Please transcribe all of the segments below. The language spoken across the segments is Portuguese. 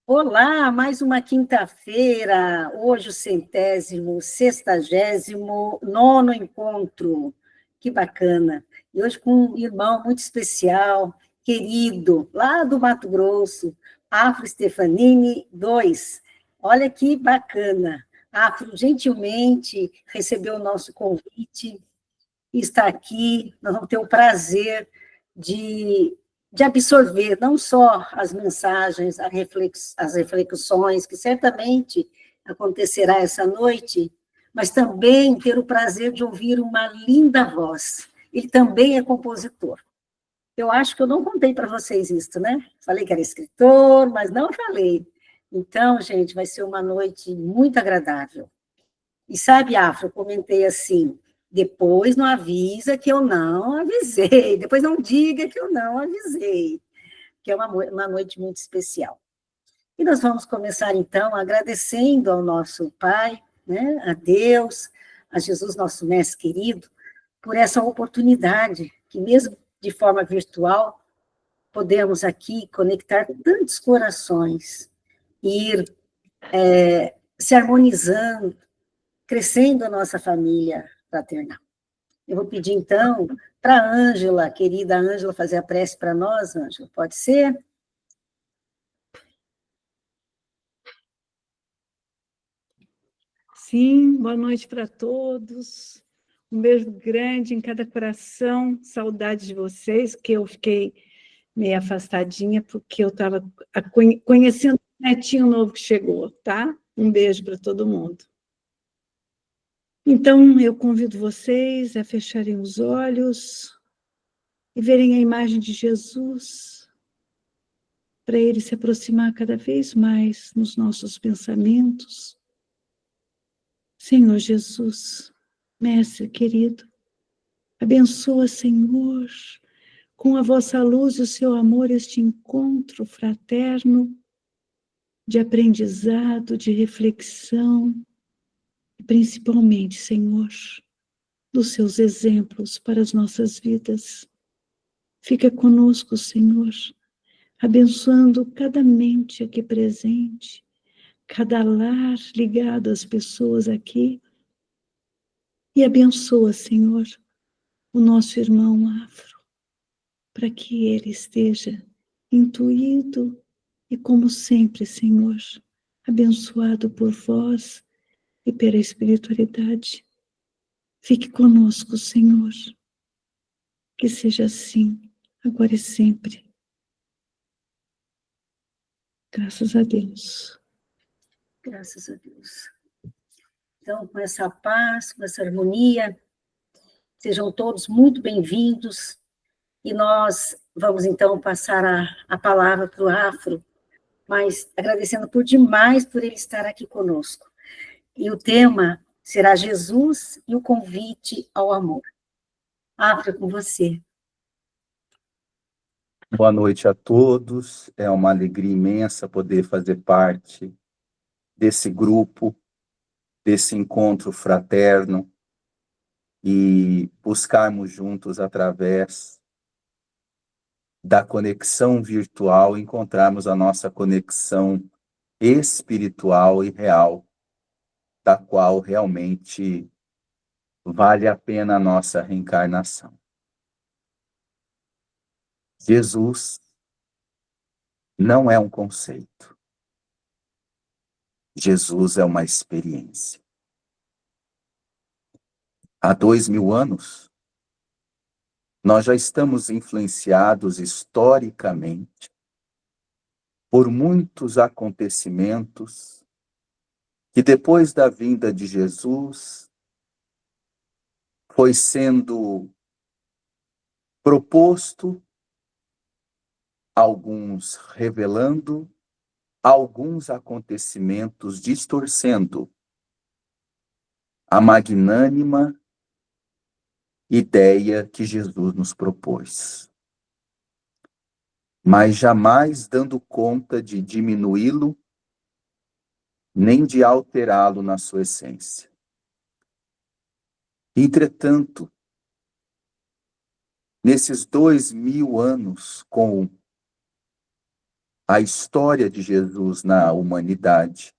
Olá, mais uma quinta-feira, hoje o 169º encontro, que bacana. E hoje com um irmão muito especial, querido, lá do Mato Grosso, Afro Stefanini 2. Olha que bacana. Afro gentilmente recebeu o nosso convite está aqui, nós vamos ter o prazer de absorver não só as mensagens, as reflexões, que certamente acontecerá essa noite, mas também ter o prazer de ouvir uma linda voz. Ele também é compositor. Eu acho que eu não contei para vocês isso, né? Falei que era escritor, mas não falei. Então, gente, vai ser uma noite muito agradável. E sabe, Afro, eu comentei assim, depois não avisa que eu não avisei, depois não diga que eu não avisei, que é uma noite muito especial. E nós vamos começar, então, agradecendo ao nosso Pai, né, a Deus, a Jesus, nosso Mestre querido, por essa oportunidade, que mesmo de forma virtual, podemos aqui conectar tantos corações, ir se harmonizando, crescendo a nossa família fraternal. Eu vou pedir, então, para a Ângela, querida Ângela, fazer a prece para nós, Ângela, pode ser? Sim, boa noite para todos. Um beijo grande em cada coração. Saudade de vocês, que eu fiquei meio afastadinha, porque eu estava conhecendo o netinho novo que chegou, tá? Um beijo para todo mundo. Então, eu convido vocês a fecharem os olhos e verem a imagem de Jesus, para ele se aproximar cada vez mais nos nossos pensamentos. Senhor Jesus, Mestre querido, abençoa, Senhor, com a vossa luz e o seu amor, este encontro fraterno de aprendizado, de reflexão, e principalmente, Senhor, dos seus exemplos para as nossas vidas. Fica conosco, Senhor, abençoando cada mente aqui presente, cada lar ligado às pessoas aqui, e abençoa, Senhor, o nosso irmão Afro, para que ele esteja intuído e, como sempre, Senhor, abençoado por vós e pela espiritualidade. Fique conosco, Senhor, que seja assim, agora e sempre. Graças a Deus. Graças a Deus. Então, com essa paz, com essa harmonia, sejam todos muito bem-vindos, e nós vamos, então, passar a palavra para o Afro, mas agradecendo por demais por ele estar aqui conosco. E o tema será Jesus e o convite ao amor. Afro, com você. Boa noite a todos. É uma alegria imensa poder fazer parte desse grupo, desse encontro fraterno e buscarmos juntos, através da conexão virtual, encontrarmos a nossa conexão espiritual e real, da qual realmente vale a pena a nossa reencarnação. Jesus não é um conceito. Jesus é uma experiência. Há 2000 anos, nós já estamos influenciados historicamente por muitos acontecimentos que, depois da vinda de Jesus, foi sendo proposto, alguns revelando, alguns acontecimentos distorcendo a magnânima ideia que Jesus nos propôs, mas jamais dando conta de diminuí-lo, nem de alterá-lo na sua essência. Entretanto, nesses 2000 anos, com a história de Jesus na humanidade,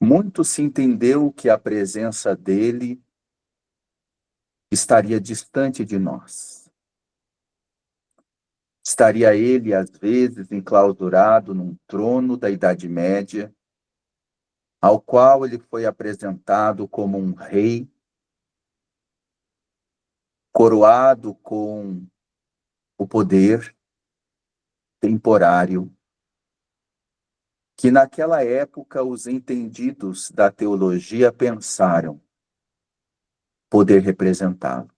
muito se entendeu que a presença dele estaria distante de nós. Estaria ele, às vezes, enclausurado num trono da Idade Média, ao qual ele foi apresentado como um rei, coroado com o poder temporário, que naquela época os entendidos da teologia pensaram poder representá-lo.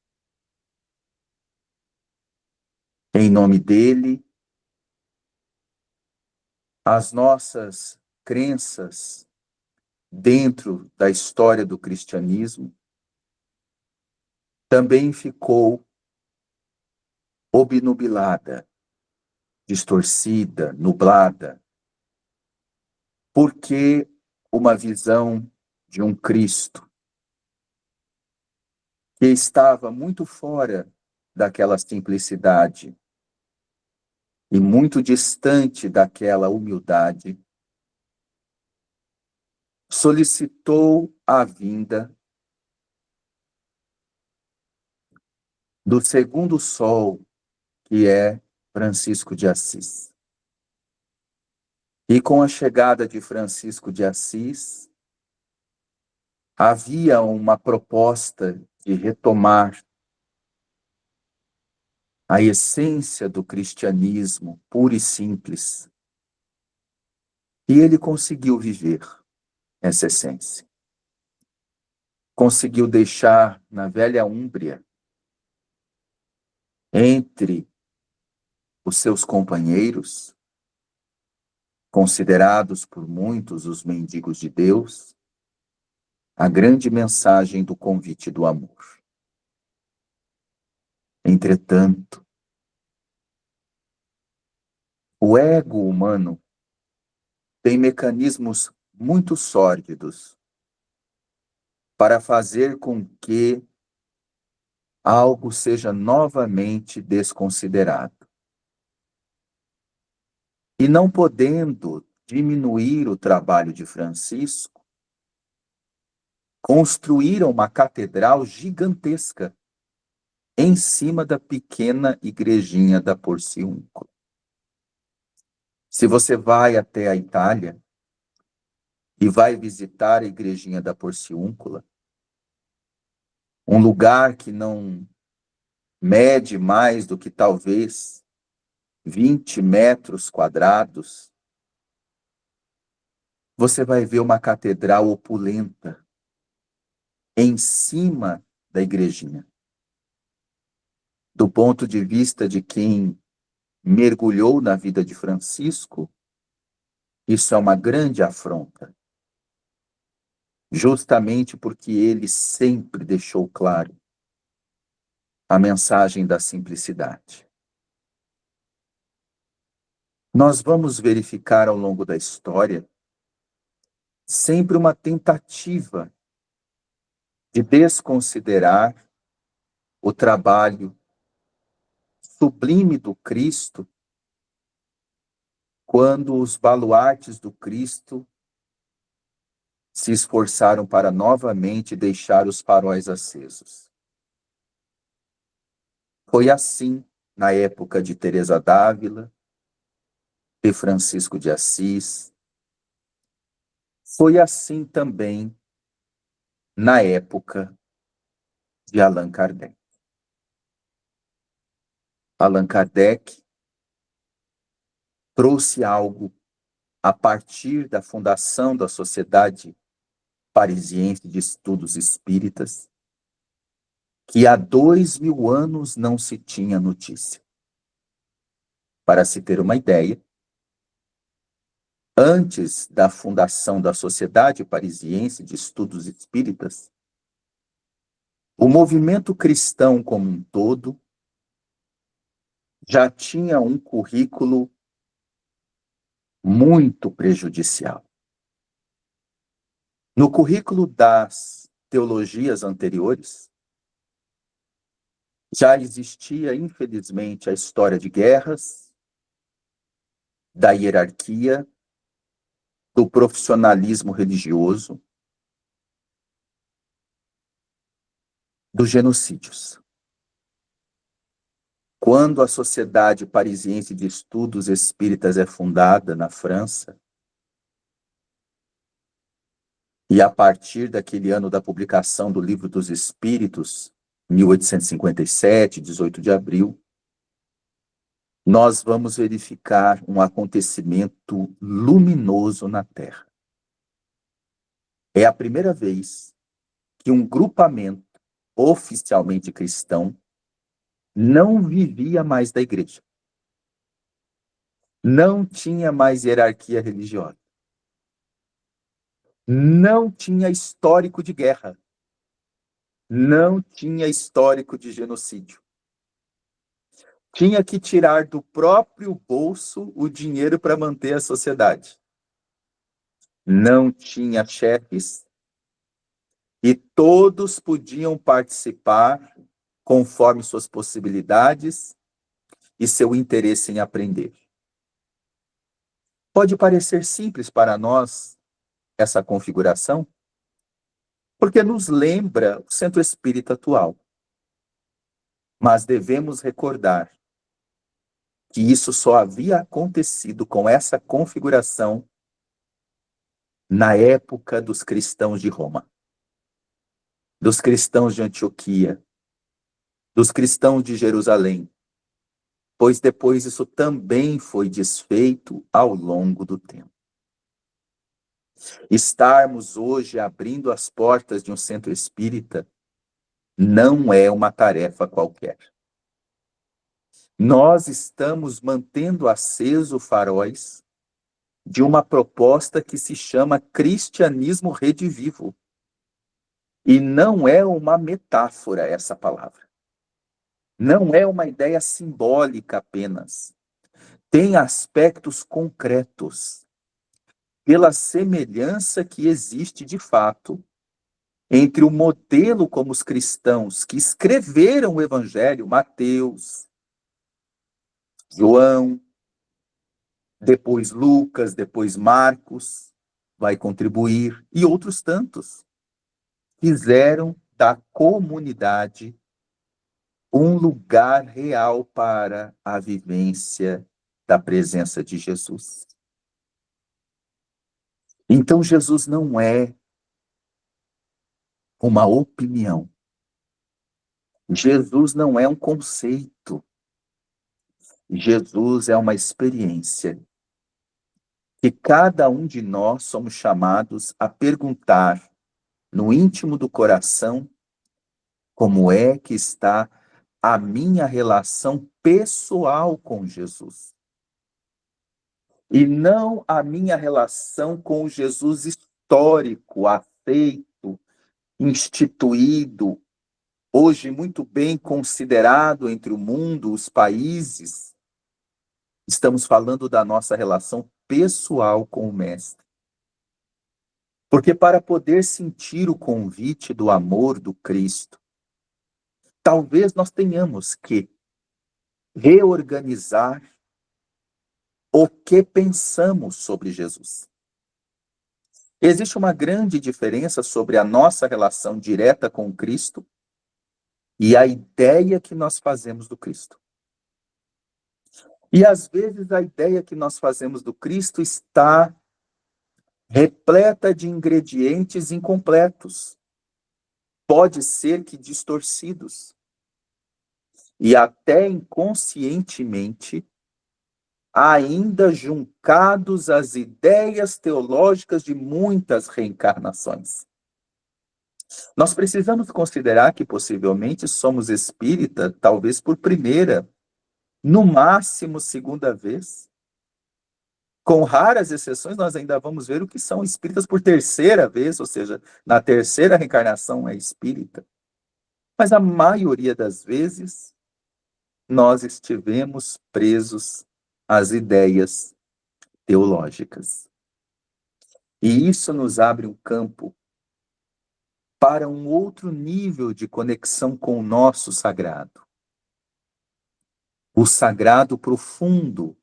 Em nome dele, as nossas crenças dentro da história do cristianismo também ficou obnubilada, distorcida, nublada, porque uma visão de um Cristo que estava muito fora daquela simplicidade e muito distante daquela humildade, solicitou a vinda do segundo sol, que é Francisco de Assis. E com a chegada de Francisco de Assis, havia uma proposta de retomar a essência do cristianismo puro e simples. E ele conseguiu viver essa essência. Conseguiu deixar na velha Úmbria, entre os seus companheiros, considerados por muitos os mendigos de Deus, a grande mensagem do convite do amor. Entretanto, o ego humano tem mecanismos muito sórdidos para fazer com que algo seja novamente desconsiderado. E não podendo diminuir o trabalho de Francisco, construíram uma catedral gigantesca em cima da pequena igrejinha da Porciúncula. Se você vai até a Itália e vai visitar a igrejinha da Porciúncula, um lugar que não mede mais do que talvez 20 metros quadrados, você vai ver uma catedral opulenta em cima da igrejinha. Do ponto de vista de quem mergulhou na vida de Francisco, isso é uma grande afronta. Justamente porque ele sempre deixou claro a mensagem da simplicidade. Nós vamos verificar ao longo da história sempre uma tentativa de desconsiderar o trabalho sublime do Cristo, quando os baluartes do Cristo se esforçaram para novamente deixar os faróis acesos. Foi assim na época de Teresa d'Ávila, de Francisco de Assis. Foi assim também na época de Allan Kardec. Allan Kardec trouxe algo a partir da fundação da Sociedade Parisiense de Estudos Espíritas, que há 2000 anos não se tinha notícia. Para se ter uma ideia, antes da fundação da Sociedade Parisiense de Estudos Espíritas, o movimento cristão como um todo já tinha um currículo muito prejudicial. No currículo das teologias anteriores, já existia, infelizmente, a história de guerras, da hierarquia, do profissionalismo religioso, dos genocídios. Quando a Sociedade Parisiense de Estudos Espíritas é fundada na França, e a partir daquele ano da publicação do Livro dos Espíritos, 1857, 18 de abril, nós vamos verificar um acontecimento luminoso na Terra. É a primeira vez que um grupamento oficialmente cristão não vivia mais da igreja. Não tinha mais hierarquia religiosa. Não tinha histórico de guerra. Não tinha histórico de genocídio. Tinha que tirar do próprio bolso o dinheiro para manter a sociedade. Não tinha chefes e todos podiam participar conforme suas possibilidades e seu interesse em aprender. Pode parecer simples para nós essa configuração, porque nos lembra o centro espírita atual. Mas devemos recordar que isso só havia acontecido com essa configuração na época dos cristãos de Roma, dos cristãos de Antioquia, dos cristãos de Jerusalém, pois depois isso também foi desfeito ao longo do tempo. Estarmos hoje abrindo as portas de um centro espírita não é uma tarefa qualquer. Nós estamos mantendo aceso faróis de uma proposta que se chama cristianismo redivivo. E não é uma metáfora essa palavra. Não é uma ideia simbólica apenas. Tem aspectos concretos, pela semelhança que existe de fato entre o modelo como os cristãos que escreveram o Evangelho, Mateus, João, depois Lucas, depois Marcos, vai contribuir, e outros tantos, fizeram da comunidade um lugar real para a vivência da presença de Jesus. Então, Jesus não é uma opinião. Jesus não é um conceito. Jesus é uma experiência que cada um de nós somos chamados a perguntar no íntimo do coração como é que está a minha relação pessoal com Jesus. E não a minha relação com o Jesus histórico, aceito, instituído, hoje muito bem considerado entre o mundo, os países. Estamos falando da nossa relação pessoal com o Mestre. Porque para poder sentir o convite do amor do Cristo, talvez nós tenhamos que reorganizar o que pensamos sobre Jesus. Existe uma grande diferença sobre a nossa relação direta com Cristo e a ideia que nós fazemos do Cristo. E às vezes a ideia que nós fazemos do Cristo está repleta de ingredientes incompletos. Pode ser que distorcidos. E até inconscientemente ainda juncados às ideias teológicas de muitas reencarnações. Nós precisamos considerar que possivelmente somos espírita, talvez por primeira, no máximo segunda vez. Com raras exceções, nós ainda vamos ver o que são espíritas por terceira vez, ou seja, na terceira reencarnação é espírita. Mas a maioria das vezes, nós estivemos presos às ideias teológicas. E isso nos abre um campo para um outro nível de conexão com o nosso sagrado. O sagrado profundo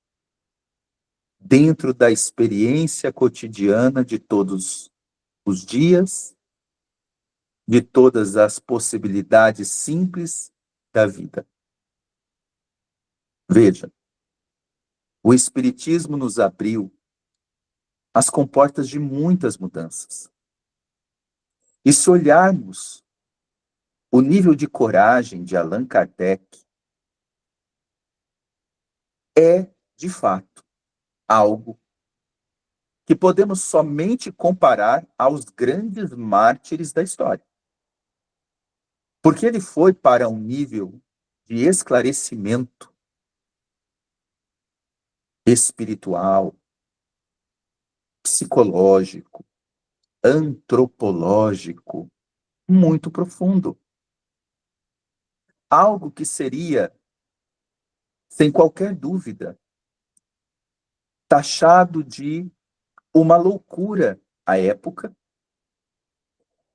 dentro da experiência cotidiana de todos os dias, de todas as possibilidades simples da vida. Veja, o Espiritismo nos abriu as comportas de muitas mudanças. E se olharmos o nível de coragem de Allan Kardec, é, de fato, algo que podemos somente comparar aos grandes mártires da história. Porque ele foi para um nível de esclarecimento espiritual, psicológico, antropológico, muito profundo. Algo que seria, sem qualquer dúvida, taxado de uma loucura à época.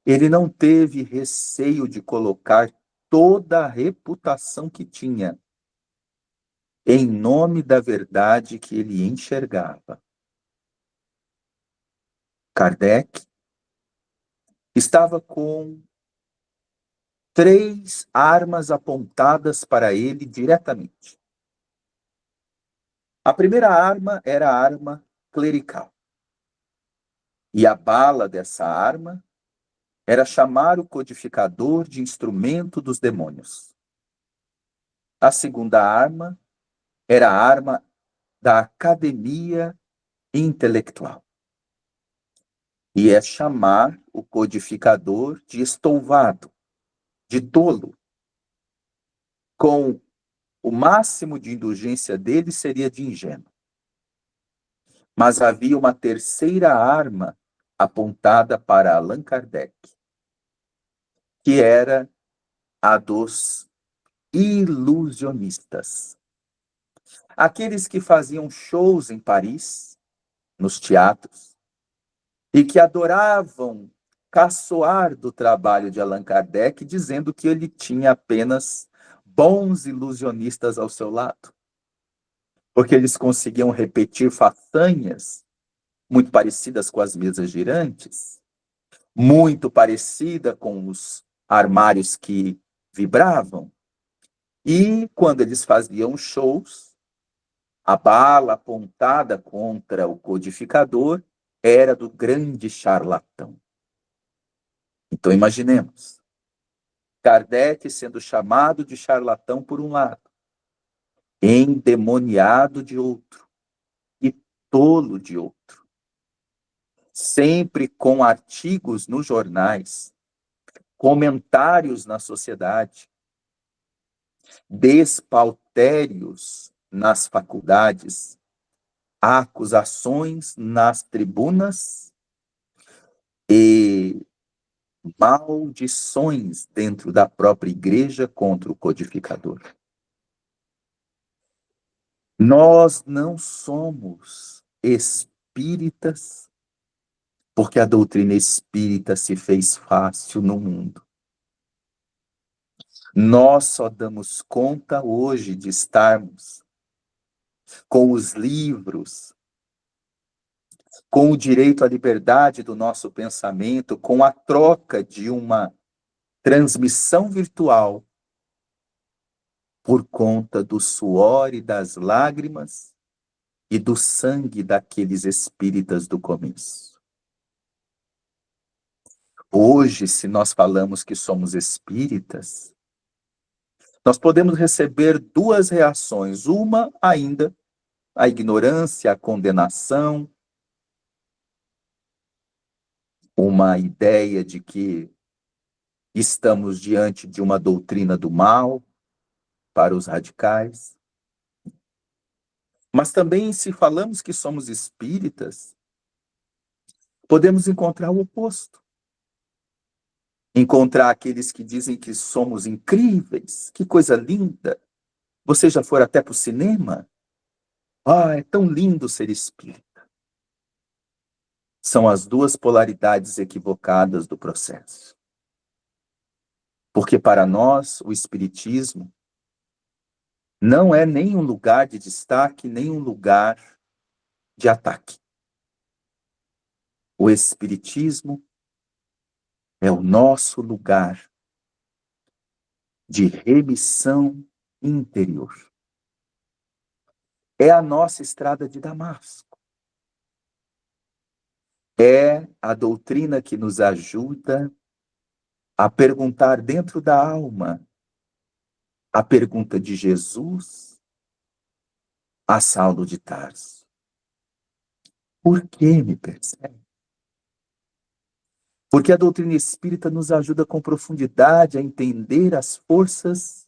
Ele não teve receio de colocar toda a reputação que tinha em nome da verdade que ele enxergava. Kardec estava com 3 armas apontadas para ele diretamente. A primeira arma era a arma clerical. E a bala dessa arma era chamar o codificador de instrumento dos demônios. A segunda arma era a arma da academia intelectual. E é chamar o codificador de estouvado, de tolo. Com o máximo de indulgência dele seria de ingênuo. Mas havia uma terceira arma apontada para Allan Kardec, que era a dos ilusionistas. Aqueles que faziam shows em Paris, nos teatros, e que adoravam caçoar do trabalho de Allan Kardec, dizendo que ele tinha apenas bons ilusionistas ao seu lado. Porque eles conseguiam repetir façanhas muito parecidas com as mesas girantes, muito parecida com os armários que vibravam. E quando eles faziam shows, a bala apontada contra o codificador era do grande charlatão. Então imaginemos, Kardec sendo chamado de charlatão por um lado, endemoniado de outro e tolo de outro. Sempre com artigos nos jornais, comentários na sociedade, despautérios nas faculdades, acusações nas tribunas e maldições dentro da própria igreja contra o codificador. Nós não somos espíritas porque a doutrina espírita se fez fácil no mundo. Nós só damos conta hoje de estarmos com os livros, com o direito à liberdade do nosso pensamento, com a troca de uma transmissão virtual por conta do suor e das lágrimas e do sangue daqueles espíritas do começo. Hoje, se nós falamos que somos espíritas, nós podemos receber 2 reações. Uma, ainda, a ignorância, a condenação, uma ideia de que estamos diante de uma doutrina do mal para os radicais. Mas também, se falamos que somos espíritas, podemos encontrar o oposto. Encontrar aqueles que dizem que somos incríveis, que coisa linda. Você já foi até para o cinema? Ah, é tão lindo ser espírita. São as 2 polaridades equivocadas do processo. Porque para nós, o espiritismo não é nem um lugar de destaque, nem um lugar de ataque. O Espiritismo é o nosso lugar de remissão interior. É a nossa estrada de Damasco. É a doutrina que nos ajuda a perguntar dentro da alma a pergunta de Jesus a Saulo de Tarso: por que me persegue? Porque a doutrina espírita nos ajuda com profundidade a entender as forças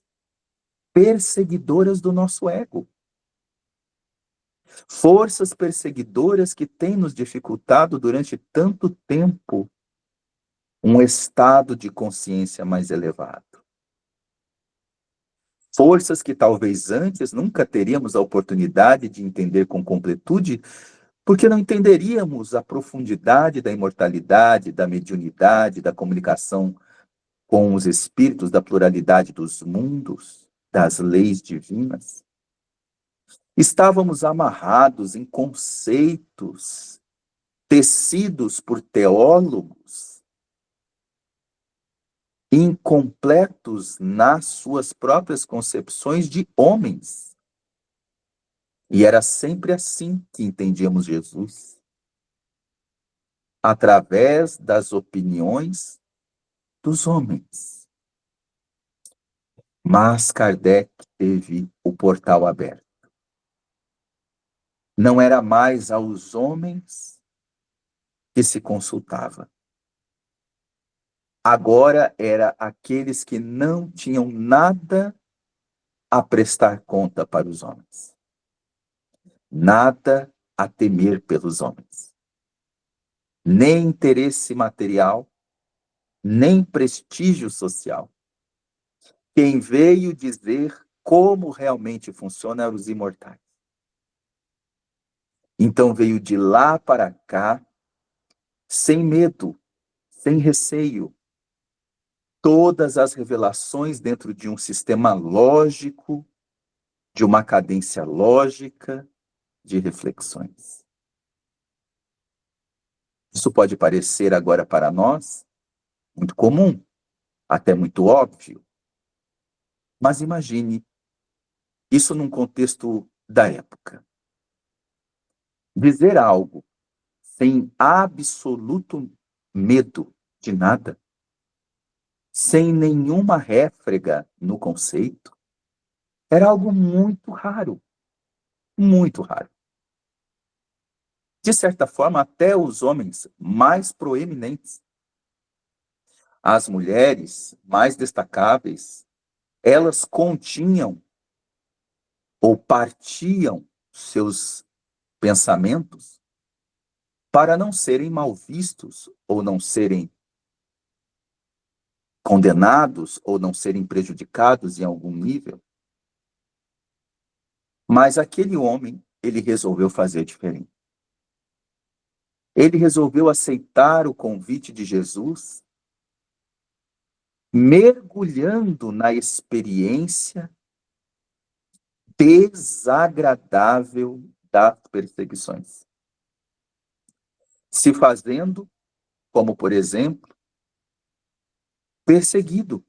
perseguidoras do nosso ego. Forças perseguidoras que têm nos dificultado durante tanto tempo um estado de consciência mais elevado. Forças que talvez antes nunca teríamos a oportunidade de entender com completude, porque não entenderíamos a profundidade da imortalidade, da mediunidade, da comunicação com os espíritos, da pluralidade dos mundos, das leis divinas. Estávamos amarrados em conceitos tecidos por teólogos incompletos nas suas próprias concepções de homens. E era sempre assim que entendíamos Jesus, através das opiniões dos homens. Mas Kardec teve o portal aberto. Não era mais aos homens que se consultava. Agora era aqueles que não tinham nada a prestar conta para os homens. Nada a temer pelos homens. Nem interesse material, nem prestígio social. Quem veio dizer como realmente funcionam os imortais. Então veio de lá para cá, sem medo, sem receio, todas as revelações dentro de um sistema lógico, de uma cadência lógica de reflexões. Isso pode parecer agora para nós muito comum, até muito óbvio. Mas imagine isso num contexto da época. Dizer algo sem absoluto medo de nada, sem nenhuma réfrega no conceito, era algo muito raro. Muito raro. De certa forma, até os homens mais proeminentes, as mulheres mais destacáveis, elas continham ou partiam seus pensamentos para não serem mal vistos ou não serem condenados ou não serem prejudicados em algum nível. Mas aquele homem, ele resolveu fazer diferente. Ele resolveu aceitar o convite de Jesus, mergulhando na experiência desagradável das perseguições. Se fazendo, como por exemplo, perseguido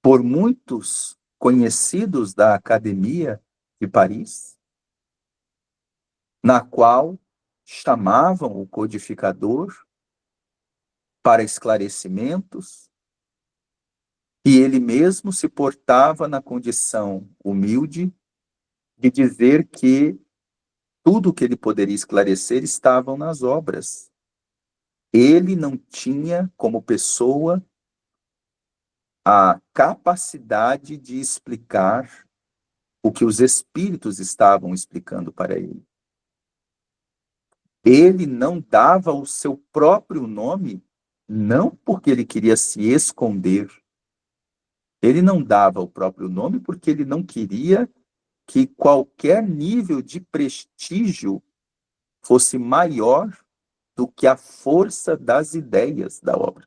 por muitos conhecidos da Academia de Paris, na qual chamavam o codificador para esclarecimentos, e ele mesmo se portava na condição humilde de dizer que tudo que ele poderia esclarecer estavam nas obras. Ele não tinha, como pessoa, a capacidade de explicar o que os espíritos estavam explicando para ele. Ele não dava o seu próprio nome, não porque ele queria se esconder. Ele não dava o próprio nome porque ele não queria que qualquer nível de prestígio fosse maior do que a força das ideias da obra.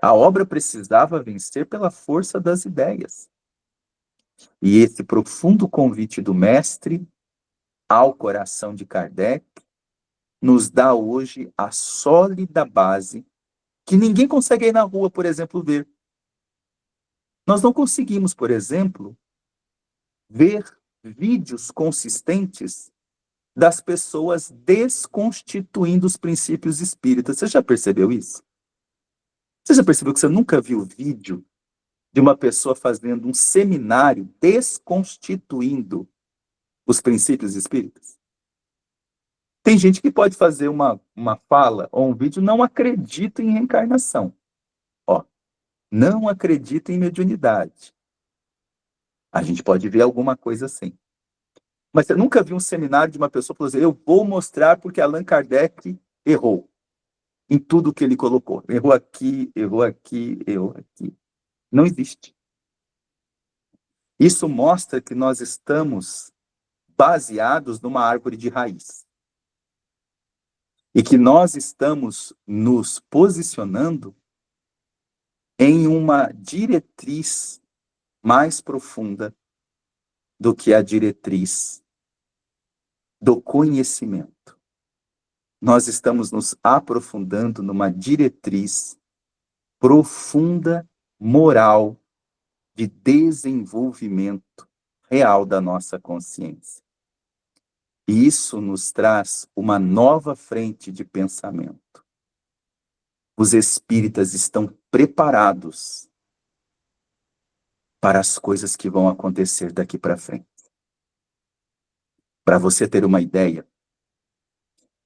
A obra precisava vencer pela força das ideias. E esse profundo convite do mestre ao coração de Kardec, nos dá hoje a sólida base que ninguém consegue ir na rua, por exemplo, ver. Nós não conseguimos, por exemplo, ver vídeos consistentes das pessoas desconstituindo os princípios espíritas. Você já percebeu isso? Você já percebeu que você nunca viu vídeo de uma pessoa fazendo um seminário desconstituindo os princípios espíritas? Tem gente que pode fazer uma fala ou um vídeo, não acredita em reencarnação. Ó, não acredita em mediunidade. A gente pode ver alguma coisa assim. Mas você nunca viu um seminário de uma pessoa falando assim, eu vou mostrar porque Allan Kardec errou em tudo que ele colocou. Errou aqui, errou aqui, errou aqui. Não existe. Isso mostra que nós estamos baseados numa árvore de raiz. E que nós estamos nos posicionando em uma diretriz mais profunda do que a diretriz do conhecimento. Nós estamos nos aprofundando numa diretriz profunda, moral, de desenvolvimento real da nossa consciência. E isso nos traz uma nova frente de pensamento. Os espíritas estão preparados para as coisas que vão acontecer daqui para frente. Para você ter uma ideia,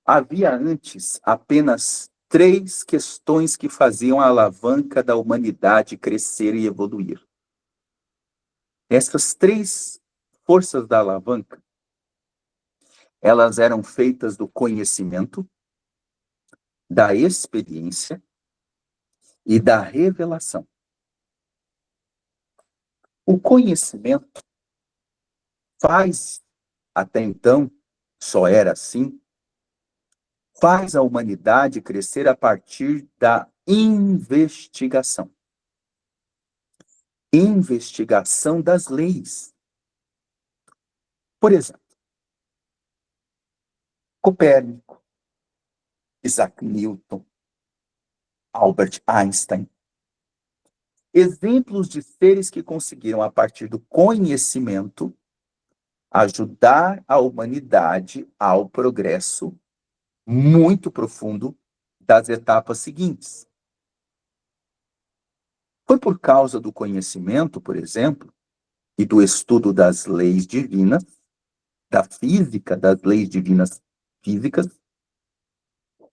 havia antes apenas 3 questões que faziam a alavanca da humanidade crescer e evoluir. Essas 3 forças da alavanca, elas eram feitas do conhecimento, da experiência e da revelação. O conhecimento faz, até então, só era assim, faz a humanidade crescer a partir da investigação. Investigação das leis. Por exemplo, Copérnico, Isaac Newton, Albert Einstein. Exemplos de seres que conseguiram, a partir do conhecimento, ajudar a humanidade ao progresso muito profundo das etapas seguintes. Foi por causa do conhecimento, por exemplo, e do estudo das leis divinas, da física, das leis divinas físicas,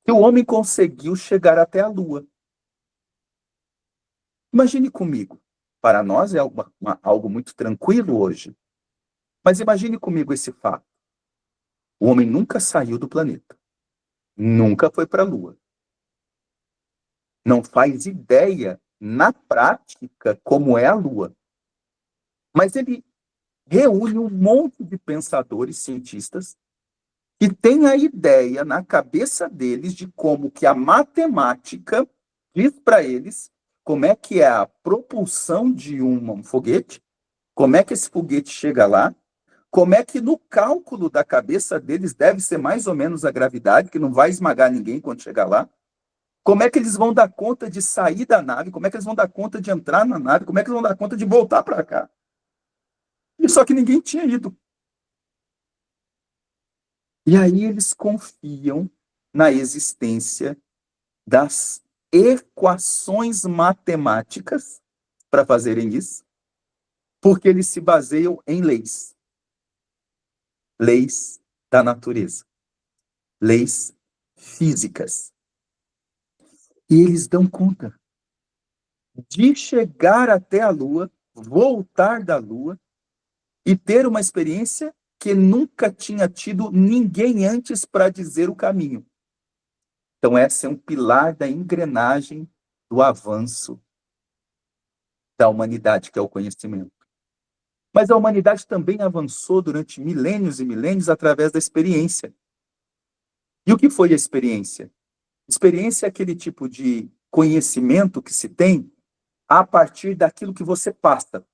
que o homem conseguiu chegar até a Lua. Imagine comigo, para nós é algo muito tranquilo hoje, mas imagine comigo esse fato. O homem nunca saiu do planeta, nunca foi para a Lua. Não faz ideia, na prática, como é a Lua. Mas ele reúne um monte de pensadores, cientistas, que têm a ideia na cabeça deles de como que a matemática diz para eles como é que é a propulsão de um foguete, como é que esse foguete chega lá, como é que no cálculo da cabeça deles deve ser mais ou menos a gravidade, que não vai esmagar ninguém quando chegar lá, como é que eles vão dar conta de sair da nave, como é que eles vão dar conta de entrar na nave, como é que eles vão dar conta de voltar para cá. E só que ninguém tinha ido. E aí eles confiam na existência das equações matemáticas para fazerem isso, porque eles se baseiam em leis. Leis da natureza. Leis físicas. E eles dão conta de chegar até a Lua, voltar da Lua e ter uma experiência que nunca tinha tido ninguém antes para dizer o caminho. Então, esse é um pilar da engrenagem do avanço da humanidade, que é o conhecimento. Mas a humanidade também avançou durante milênios e milênios através da experiência. E o que foi a experiência? Experiência é aquele tipo de conhecimento que se tem a partir daquilo que você passa.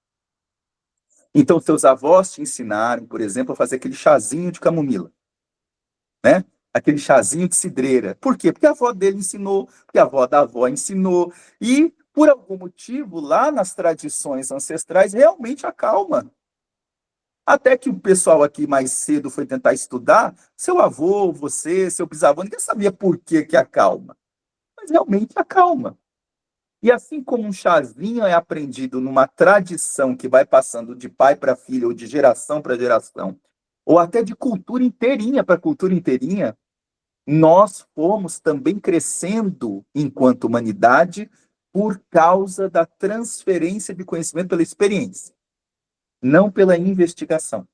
Então, seus avós te ensinaram, por exemplo, a fazer aquele chazinho de camomila, né? Aquele chazinho de cidreira. Por quê? Porque a avó dele ensinou, porque a avó da avó ensinou. E, por algum motivo, lá nas tradições ancestrais, realmente acalma. Até que o pessoal aqui mais cedo foi tentar estudar, seu avô, você, seu bisavô, ninguém sabia por que que acalma. Mas realmente acalma. E assim como um chazinho é aprendido numa tradição que vai passando de pai para filho, ou de geração para geração, ou até de cultura inteirinha para cultura inteirinha, nós fomos também crescendo enquanto humanidade por causa da transferência de conhecimento pela experiência, não pela investigação.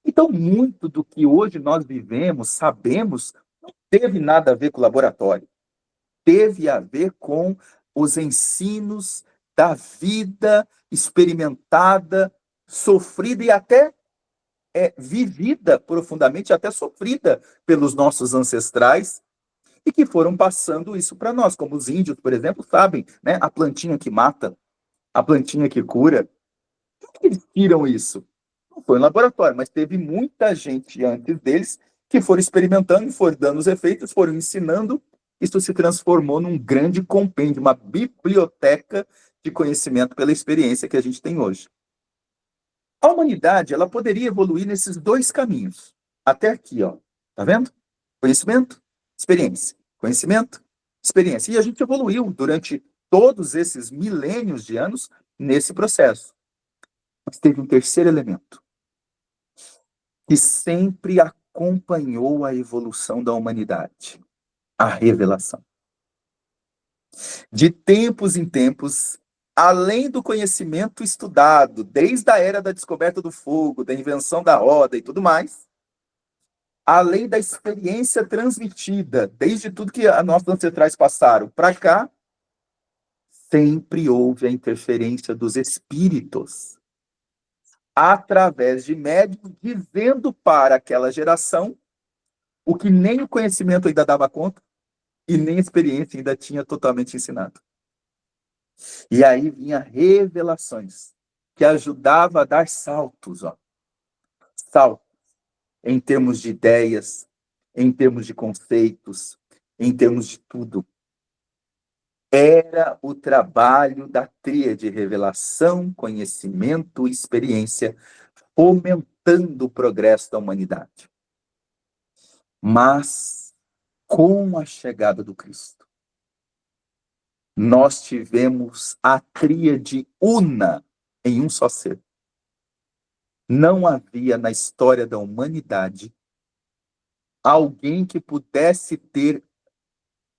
Então, muito do que hoje nós vivemos, sabemos, não teve nada a ver com o laboratório. Teve a ver com os ensinos da vida experimentada, sofrida e até vivida profundamente, até sofrida pelos nossos ancestrais, e que foram passando isso para nós, como os índios, por exemplo, sabem, né? A plantinha que mata, a plantinha que cura. Por que eles tiram isso? Não foi no laboratório, mas teve muita gente antes deles que foram experimentando e foram dando os efeitos, foram ensinando. Isso se transformou num grande compêndio, uma biblioteca de conhecimento pela experiência que a gente tem hoje. A humanidade, ela poderia evoluir nesses dois caminhos. Até aqui, ó. Tá vendo? Conhecimento, experiência. Conhecimento, experiência. E a gente evoluiu durante todos esses milênios de anos nesse processo. Mas teve um terceiro elemento que sempre acompanhou a evolução da humanidade: a revelação. De tempos em tempos, além do conhecimento estudado, desde a era da descoberta do fogo, da invenção da roda e tudo mais, além da experiência transmitida, desde tudo que nossos ancestrais passaram para cá, sempre houve a interferência dos espíritos, através de médiuns, dizendo para aquela geração o que nem o conhecimento ainda dava conta e nem a experiência ainda tinha totalmente ensinado. E aí vinha revelações que ajudavam a dar saltos, ó. Saltos em termos de ideias, em termos de conceitos, em termos de tudo. Era o trabalho da tríade revelação, conhecimento e experiência, fomentando o progresso da humanidade. Mas, com a chegada do Cristo, nós tivemos a tríade una em um só ser. Não havia na história da humanidade alguém que pudesse ter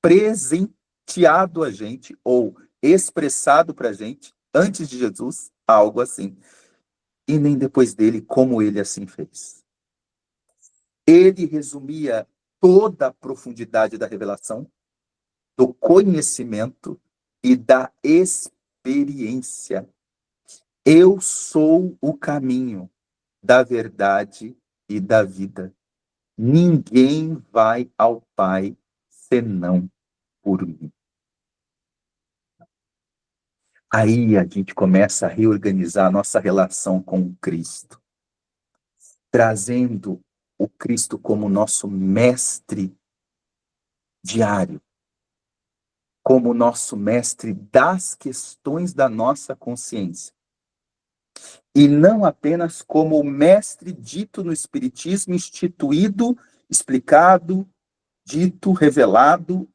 presenteado a gente ou expressado para a gente, antes de Jesus, algo assim. E nem depois dele, como ele assim fez. Ele resumia toda a profundidade da revelação, do conhecimento e da experiência. Eu sou o caminho da verdade e da vida. Ninguém vai ao Pai senão por mim. Aí a gente começa a reorganizar a nossa relação com o Cristo, trazendo o Cristo como nosso mestre diário, como nosso mestre das questões da nossa consciência. E não apenas como o mestre dito no Espiritismo, instituído, explicado, dito, revelado,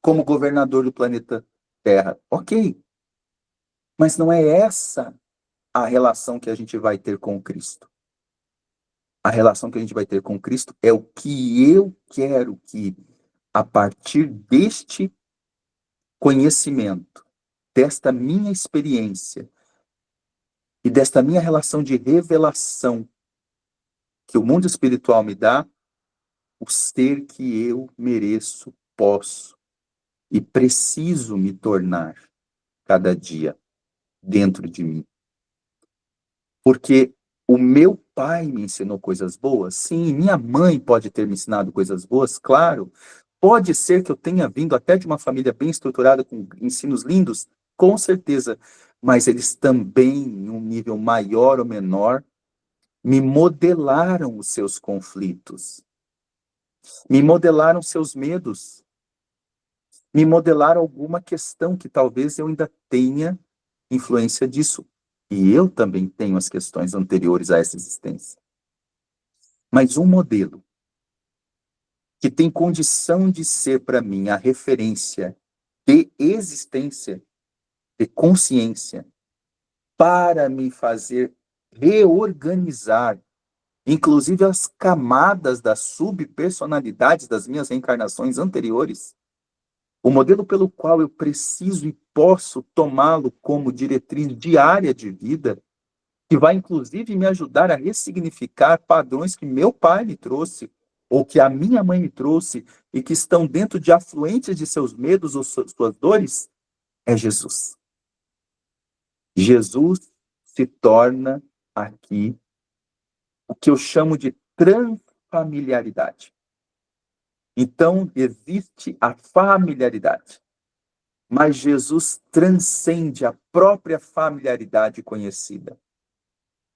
como governador do planeta Terra. Ok. Mas não é essa a relação que a gente vai ter com o Cristo. A relação que a gente vai ter com o Cristo é o que eu quero que, a partir deste conhecimento, desta minha experiência e desta minha relação de revelação que o mundo espiritual me dá, o ser que eu mereço, posso e preciso me tornar cada dia dentro de mim. Porque o meu pai me ensinou coisas boas? Sim. Minha mãe pode ter me ensinado coisas boas? Claro. Pode ser que eu tenha vindo até de uma família bem estruturada, com ensinos lindos? Com certeza. mas eles também, em um nível maior ou menor, me modelaram os seus conflitos, me modelaram seus medos, me modelaram alguma questão que talvez eu ainda tenha influência disso. E eu também tenho as questões anteriores a essa existência. Mas um modelo que tem condição de ser para mim a referência de existência, de consciência, para me fazer reorganizar, inclusive as camadas das subpersonalidades das minhas reencarnações anteriores, o modelo pelo qual eu preciso e posso tomá-lo como diretriz diária de vida, que vai inclusive me ajudar a ressignificar padrões que meu pai me trouxe, ou que a minha mãe me trouxe, e que estão dentro de afluentes de seus medos ou suas dores, é Jesus. Jesus se torna aqui o que eu chamo de transfamiliaridade. Então, existe a familiaridade, mas Jesus transcende a própria familiaridade conhecida.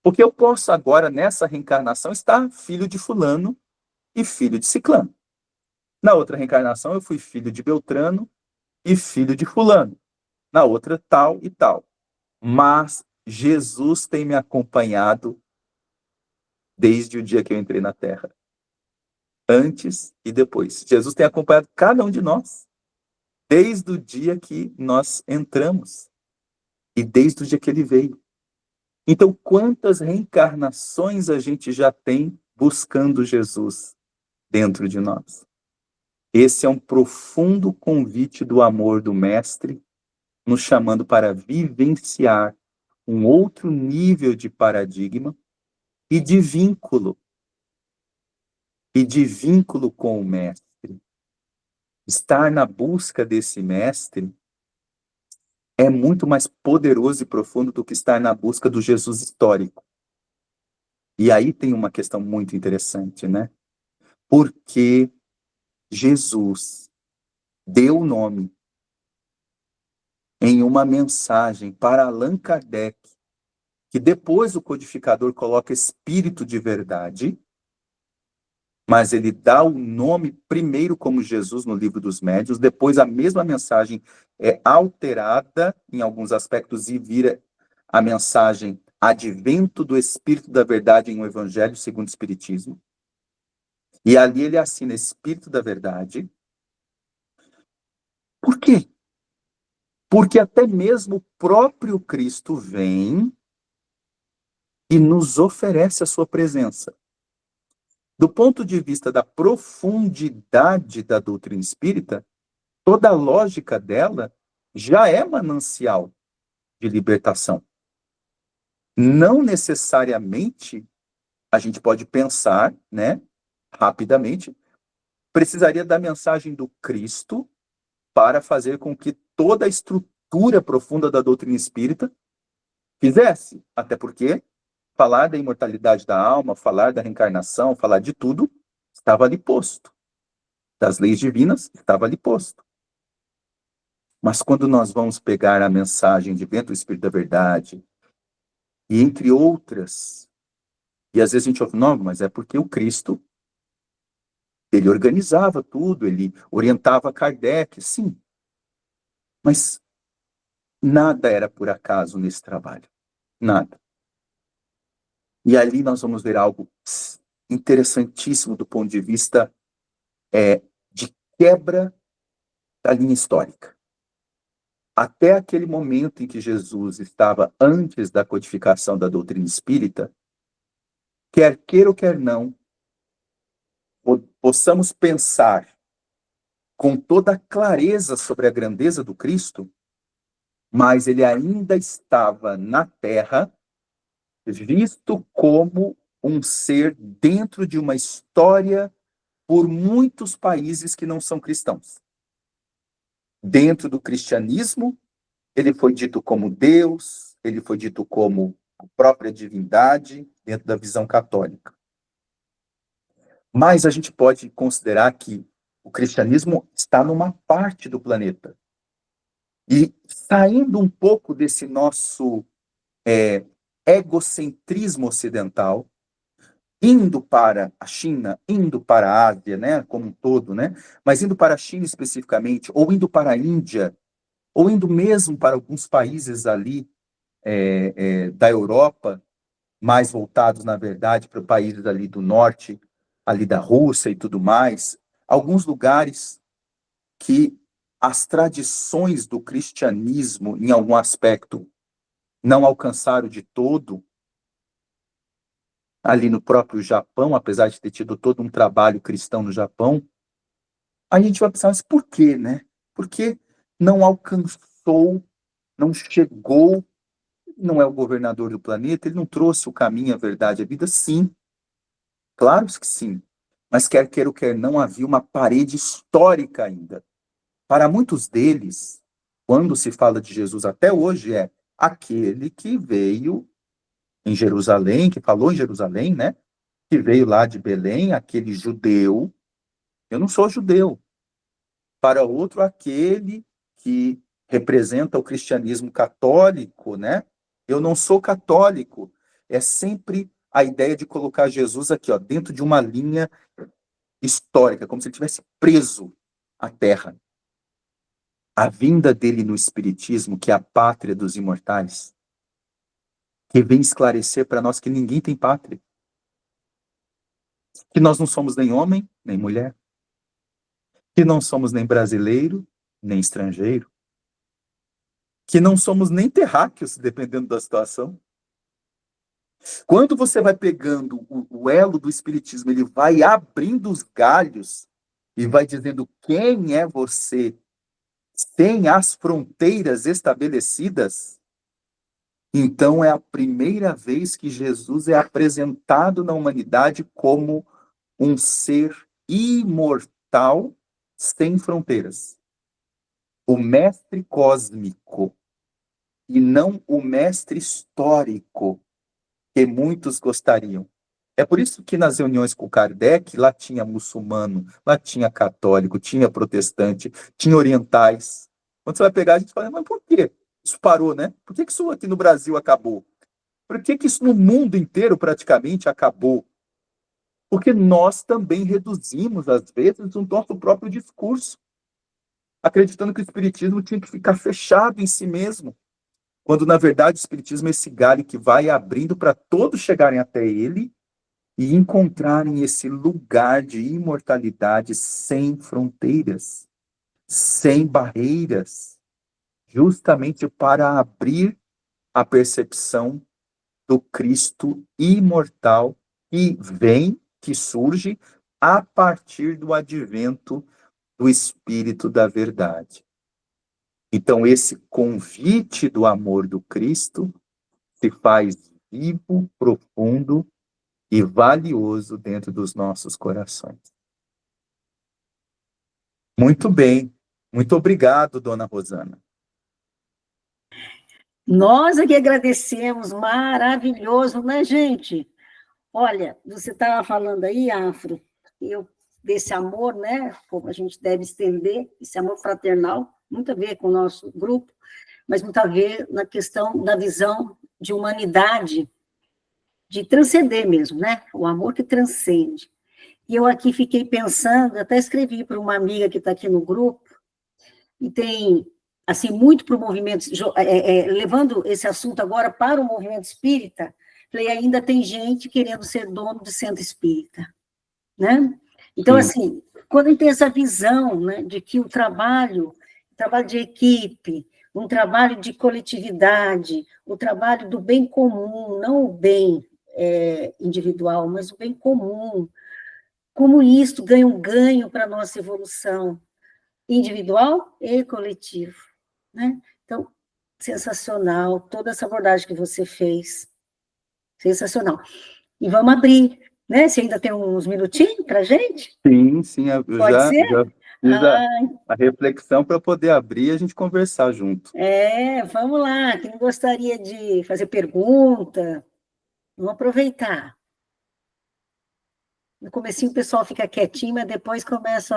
Porque eu posso agora, nessa reencarnação, estar filho de fulano e filho de ciclano. Na outra reencarnação, eu fui filho de Beltrano e filho de fulano. Na outra, tal e tal. Mas Jesus tem me acompanhado desde o dia que eu entrei na Terra. Antes e depois. Jesus tem acompanhado cada um de nós, desde o dia que nós entramos e desde o dia que ele veio. Então, quantas reencarnações a gente já tem buscando Jesus dentro de nós? Esse é um profundo convite do amor do Mestre, nos chamando para vivenciar um outro nível de paradigma e de vínculo com o Mestre. Estar na busca desse Mestre é muito mais poderoso e profundo do que estar na busca do Jesus histórico. E aí tem uma questão muito interessante, né? Porque Jesus deu o nome em uma mensagem para Allan Kardec, que depois o codificador coloca espírito de verdade, mas ele dá o nome primeiro como Jesus no Livro dos Médiuns, depois a mesma mensagem é alterada em alguns aspectos e vira a mensagem Advento do Espírito da Verdade em um Evangelho segundo o Espiritismo. E ali ele assina Espírito da Verdade. Por quê? Porque até mesmo o próprio Cristo vem e nos oferece a sua presença. Do ponto de vista da profundidade da doutrina espírita, toda a lógica dela já é manancial de libertação. Não necessariamente a gente pode pensar, né, rapidamente, precisaria da mensagem do Cristo para fazer com que toda a estrutura profunda da doutrina espírita fizesse. Até porque falar da imortalidade da alma, falar da reencarnação, falar de tudo, estava ali posto. Das leis divinas, estava ali posto. Mas quando nós vamos pegar a mensagem de Bento, o Espírito da Verdade, e entre outras, e às vezes a gente ouve, não, mas é porque o Cristo, ele organizava tudo, ele orientava Kardec, sim. Mas nada era por acaso nesse trabalho. Nada. E ali nós vamos ver algo interessantíssimo do ponto de vista de quebra da linha histórica. Até aquele momento em que Jesus estava antes da codificação da doutrina espírita, quer queira ou quer não, possamos pensar com toda clareza sobre a grandeza do Cristo, mas ele ainda estava na Terra, visto como um ser dentro de uma história por muitos países que não são cristãos. Dentro do cristianismo, ele foi dito como Deus, ele foi dito como a própria divindade, dentro da visão católica. Mas a gente pode considerar que o cristianismo está numa parte do planeta. E saindo um pouco desse nosso egocentrismo ocidental, indo para a China, indo para a Ásia, né, como um todo, né, mas indo para a China especificamente, ou indo para a Índia, ou indo mesmo para alguns países ali da Europa, mais voltados, na verdade, para países ali do norte, ali da Rússia e tudo mais, alguns lugares que as tradições do cristianismo, em algum aspecto, não alcançaram de todo, ali no próprio Japão, apesar de ter tido todo um trabalho cristão no Japão, a gente vai pensar, mas por quê, né? Por que não alcançou, não chegou, não é o governador do planeta, ele não trouxe o caminho, a verdade, a vida? Sim, claro que sim. Mas quer queira ou quer não, havia uma parede histórica ainda. Para muitos deles, quando se fala de Jesus até hoje, é aquele que veio em Jerusalém, que falou em Jerusalém, né? Que veio lá de Belém, aquele judeu. Eu não sou judeu. Para outro, aquele que representa o cristianismo católico, né? Eu não sou católico. É sempre a ideia de colocar Jesus aqui, ó, dentro de uma linha histórica, como se ele tivesse preso à terra. A vinda dele no Espiritismo, que é a pátria dos imortais, que vem esclarecer para nós que ninguém tem pátria, que nós não somos nem homem, nem mulher, que não somos nem brasileiro, nem estrangeiro, que não somos nem terráqueos, dependendo da situação. Quando você vai pegando o elo do Espiritismo, ele vai abrindo os galhos e vai dizendo quem é você sem as fronteiras estabelecidas, então é a primeira vez que Jesus é apresentado na humanidade como um ser imortal sem fronteiras. O mestre cósmico e não o mestre histórico que muitos gostariam. É por isso que nas reuniões com Kardec, lá tinha muçulmano, lá tinha católico, tinha protestante, tinha orientais. Quando você vai pegar, a gente fala, mas por quê? Isso parou, né? Por que isso aqui no Brasil acabou? Por que isso no mundo inteiro praticamente acabou? Porque nós também reduzimos, às vezes, o nosso próprio discurso, acreditando que o espiritismo tinha que ficar fechado em si mesmo, quando, na verdade, o espiritismo é esse galho que vai abrindo para todos chegarem até ele e encontrarem esse lugar de imortalidade sem fronteiras, sem barreiras, justamente para abrir a percepção do Cristo imortal que vem, que surge a partir do advento do Espírito da Verdade. Então, esse convite do amor do Cristo se faz vivo, profundo e valioso dentro dos nossos corações. Muito bem. Muito obrigado, dona Rosana. Nós aqui agradecemos, maravilhoso, né, gente? Olha, você estava falando aí, Afro, desse amor, né? Como a gente deve estender, esse amor fraternal, muito a ver com o nosso grupo, mas muito a ver na questão da visão de humanidade, de transcender mesmo, né? O amor que transcende. E eu aqui fiquei pensando, até escrevi para uma amiga que está aqui no grupo, e tem, assim, muito para o movimento, levando esse assunto agora para o movimento espírita, falei, ainda tem gente querendo ser dono de centro espírita, né? Então, Sim. assim, quando a gente tem essa visão, né, de que o trabalho de equipe, um trabalho de coletividade, o trabalho do bem comum, não o bem individual, mas o bem comum, como isto ganha um ganho para a nossa evolução individual e coletivo, né? Então, sensacional, toda essa abordagem que você fez, sensacional. E vamos abrir, né? Você ainda tem uns minutinhos para a gente? Sim, eu Pode já ser? fiz Ah, a reflexão para poder abrir e a gente conversar junto. vamos lá. Quem gostaria de fazer pergunta, vamos aproveitar. No comecinho o pessoal fica quietinho, mas depois começa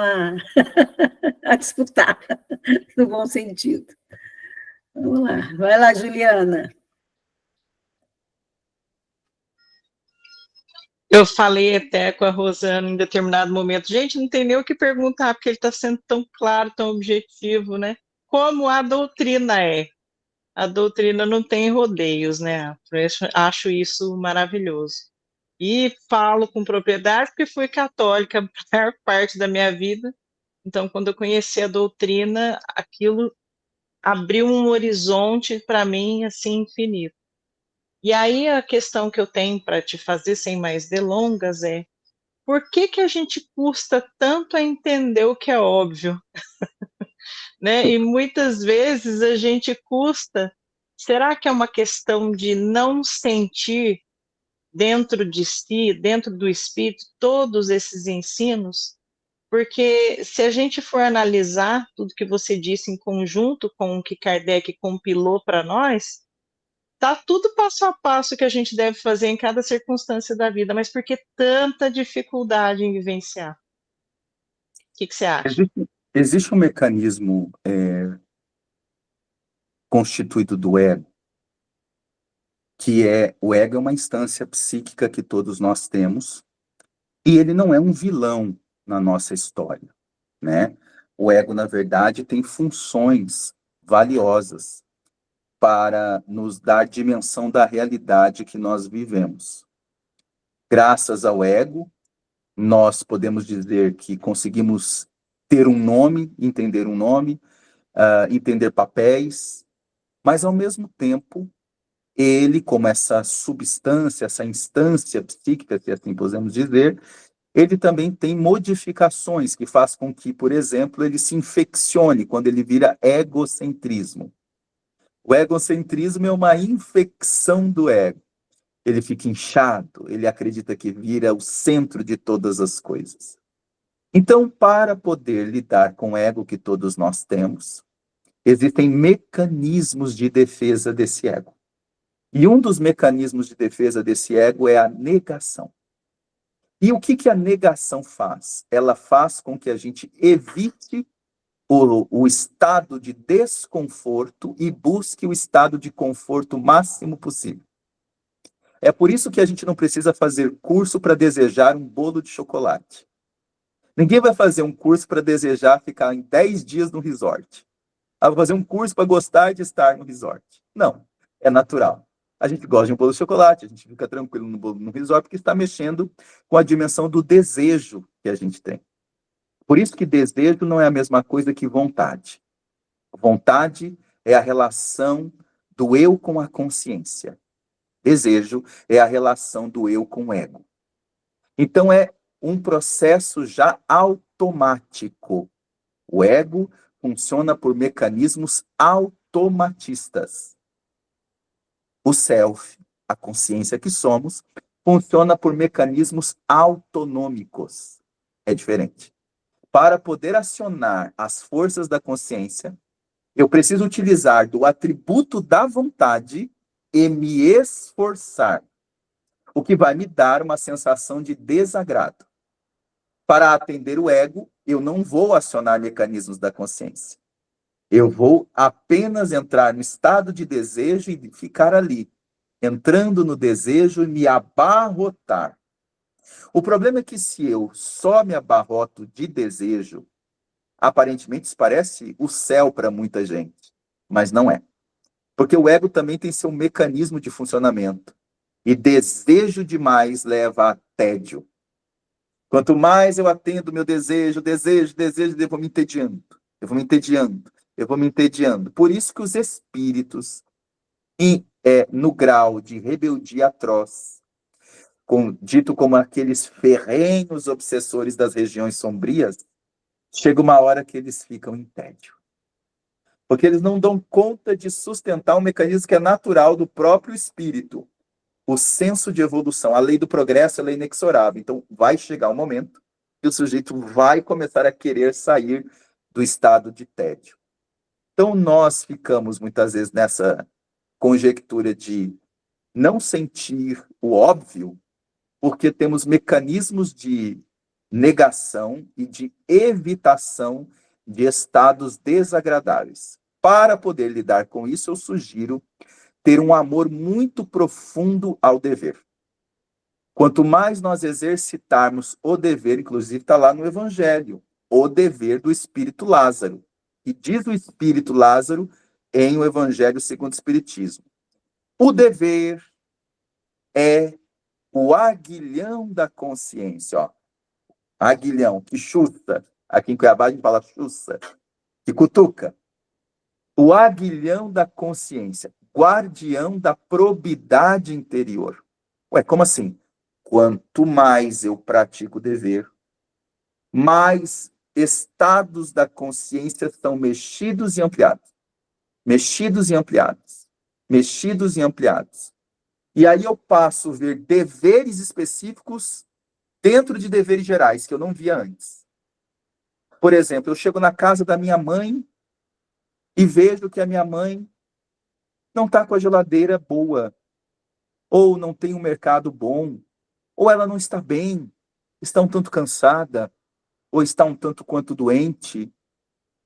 a disputar, no bom sentido. Vamos lá. Vai lá, Juliana. Eu falei até com a Rosana em determinado momento, gente, não tem nem o que perguntar, porque ele está sendo tão claro, tão objetivo, né? Como a doutrina é. A doutrina não tem rodeios, né? Acho isso maravilhoso. E falo com propriedade porque fui católica a maior parte da minha vida. Então, quando eu conheci a doutrina, aquilo abriu um horizonte para mim assim infinito. E aí a questão que eu tenho para te fazer sem mais delongas é: por que que a gente custa tanto a entender o que é óbvio, né? E muitas vezes a gente custa. Será que é uma questão de não sentir dentro de si, dentro do espírito, todos esses ensinos? Porque se a gente for analisar tudo que você disse em conjunto com o que Kardec compilou para nós, tá tudo passo a passo que a gente deve fazer em cada circunstância da vida, mas por que tanta dificuldade em vivenciar? O que que você acha? Existe um mecanismo constituído do ego, que o ego é uma instância psíquica que todos nós temos, e ele não é um vilão na nossa história, né? O ego, na verdade, tem funções valiosas para nos dar dimensão da realidade que nós vivemos. Graças ao ego, nós podemos dizer que conseguimos ter um nome, entender papéis, mas, ao mesmo tempo, ele, como essa substância, essa instância psíquica, se assim podemos dizer, ele também tem modificações que faz com que, por exemplo, ele se infeccione quando ele vira egocentrismo. O egocentrismo é uma infecção do ego. Ele fica inchado, ele acredita que vira o centro de todas as coisas. Então, para poder lidar com o ego que todos nós temos, existem mecanismos de defesa desse ego. E um dos mecanismos de defesa desse ego é a negação. E o que a negação faz? Ela faz com que a gente evite o estado de desconforto e busque o estado de conforto máximo possível. É por isso que a gente não precisa fazer curso para desejar um bolo de chocolate. Ninguém vai fazer um curso para desejar ficar em 10 dias no resort. Vou fazer um curso para gostar de estar no resort. Não, é natural. A gente gosta de um bolo de chocolate, a gente fica tranquilo no resort, porque está mexendo com a dimensão do desejo que a gente tem. Por isso que desejo não é a mesma coisa que vontade. Vontade é a relação do eu com a consciência. Desejo é a relação do eu com o ego. Então é um processo já automático. O ego funciona por mecanismos automatistas. O self, a consciência que somos, funciona por mecanismos autonômicos. É diferente. Para poder acionar as forças da consciência, eu preciso utilizar do atributo da vontade e me esforçar, o que vai me dar uma sensação de desagrado. Para atender o ego, eu não vou acionar mecanismos da consciência. Eu vou apenas entrar no estado de desejo e ficar ali, entrando no desejo e me abarrotar. O problema é que se eu só me abarroto de desejo, aparentemente isso parece o céu para muita gente, mas não é. Porque o ego também tem seu mecanismo de funcionamento. E desejo demais leva a tédio. Quanto mais eu atendo meu desejo, eu vou me entediando. Eu vou me entediando. Eu vou me entediando. Por isso que os espíritos, no grau de rebeldia atroz, dito como aqueles ferrenhos obsessores das regiões sombrias, chega uma hora que eles ficam em tédio. Porque eles não dão conta de sustentar um mecanismo que é natural do próprio espírito. O senso de evolução, a lei do progresso, ela é inexorável. Então, vai chegar um momento que o sujeito vai começar a querer sair do estado de tédio. Então, nós ficamos, muitas vezes, nessa conjectura de não sentir o óbvio, porque temos mecanismos de negação e de evitação de estados desagradáveis. para poder lidar com isso, eu sugiro ter um amor muito profundo ao dever. Quanto mais nós exercitarmos o dever, inclusive está lá no Evangelho, o dever do Espírito Lázaro. E diz o Espírito Lázaro em o Evangelho segundo o Espiritismo. O dever é o aguilhão da consciência. Ó. Aguilhão, que chuta. Aqui em Cuiabá a gente fala chuça, que cutuca. O aguilhão da consciência, guardião da probidade interior. Ué, como assim? Quanto mais eu pratico o dever, mais estados da consciência são mexidos e ampliados. Mexidos e ampliados. Mexidos e ampliados. E aí eu passo a ver deveres específicos dentro de deveres gerais, que eu não via antes. Por exemplo, eu chego na casa da minha mãe e vejo que a minha mãe não está com a geladeira boa, ou não tem um mercado bom, ou ela não está bem, está um tanto cansada, ou está um tanto quanto doente.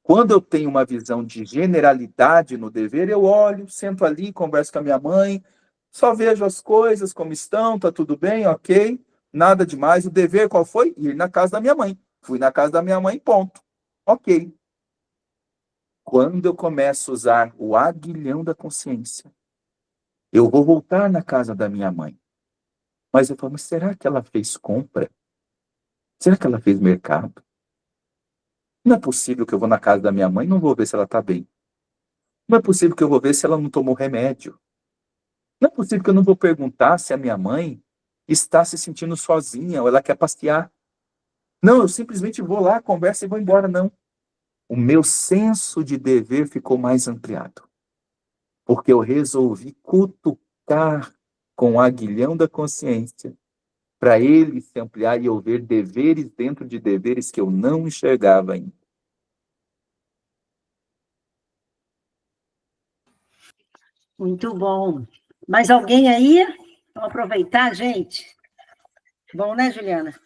Quando eu tenho uma visão de generalidade no dever, eu olho, sento ali, converso com a minha mãe, só vejo as coisas como estão, tá tudo bem, ok, nada demais. O dever qual foi? Ir na casa da minha mãe. Fui na casa da minha mãe, ponto. Ok. Quando eu começo a usar o aguilhão da consciência, eu vou voltar na casa da minha mãe. Mas eu falo, mas será que ela fez compra? Será que ela fez mercado? Não é possível que eu vou na casa da minha mãe e não vou ver se ela está bem. Não é possível que eu vou ver se ela não tomou remédio. Não é possível que eu não vou perguntar se a minha mãe está se sentindo sozinha ou ela quer passear. Não, eu simplesmente vou lá, converso e vou embora. Não. O meu senso de dever ficou mais ampliado. Porque eu resolvi cutucar com o aguilhão da consciência para ele se ampliar e eu ver deveres dentro de deveres que eu não enxergava ainda. Muito bom. Mais alguém aí? Vamos aproveitar, gente? Bom, né, Juliana?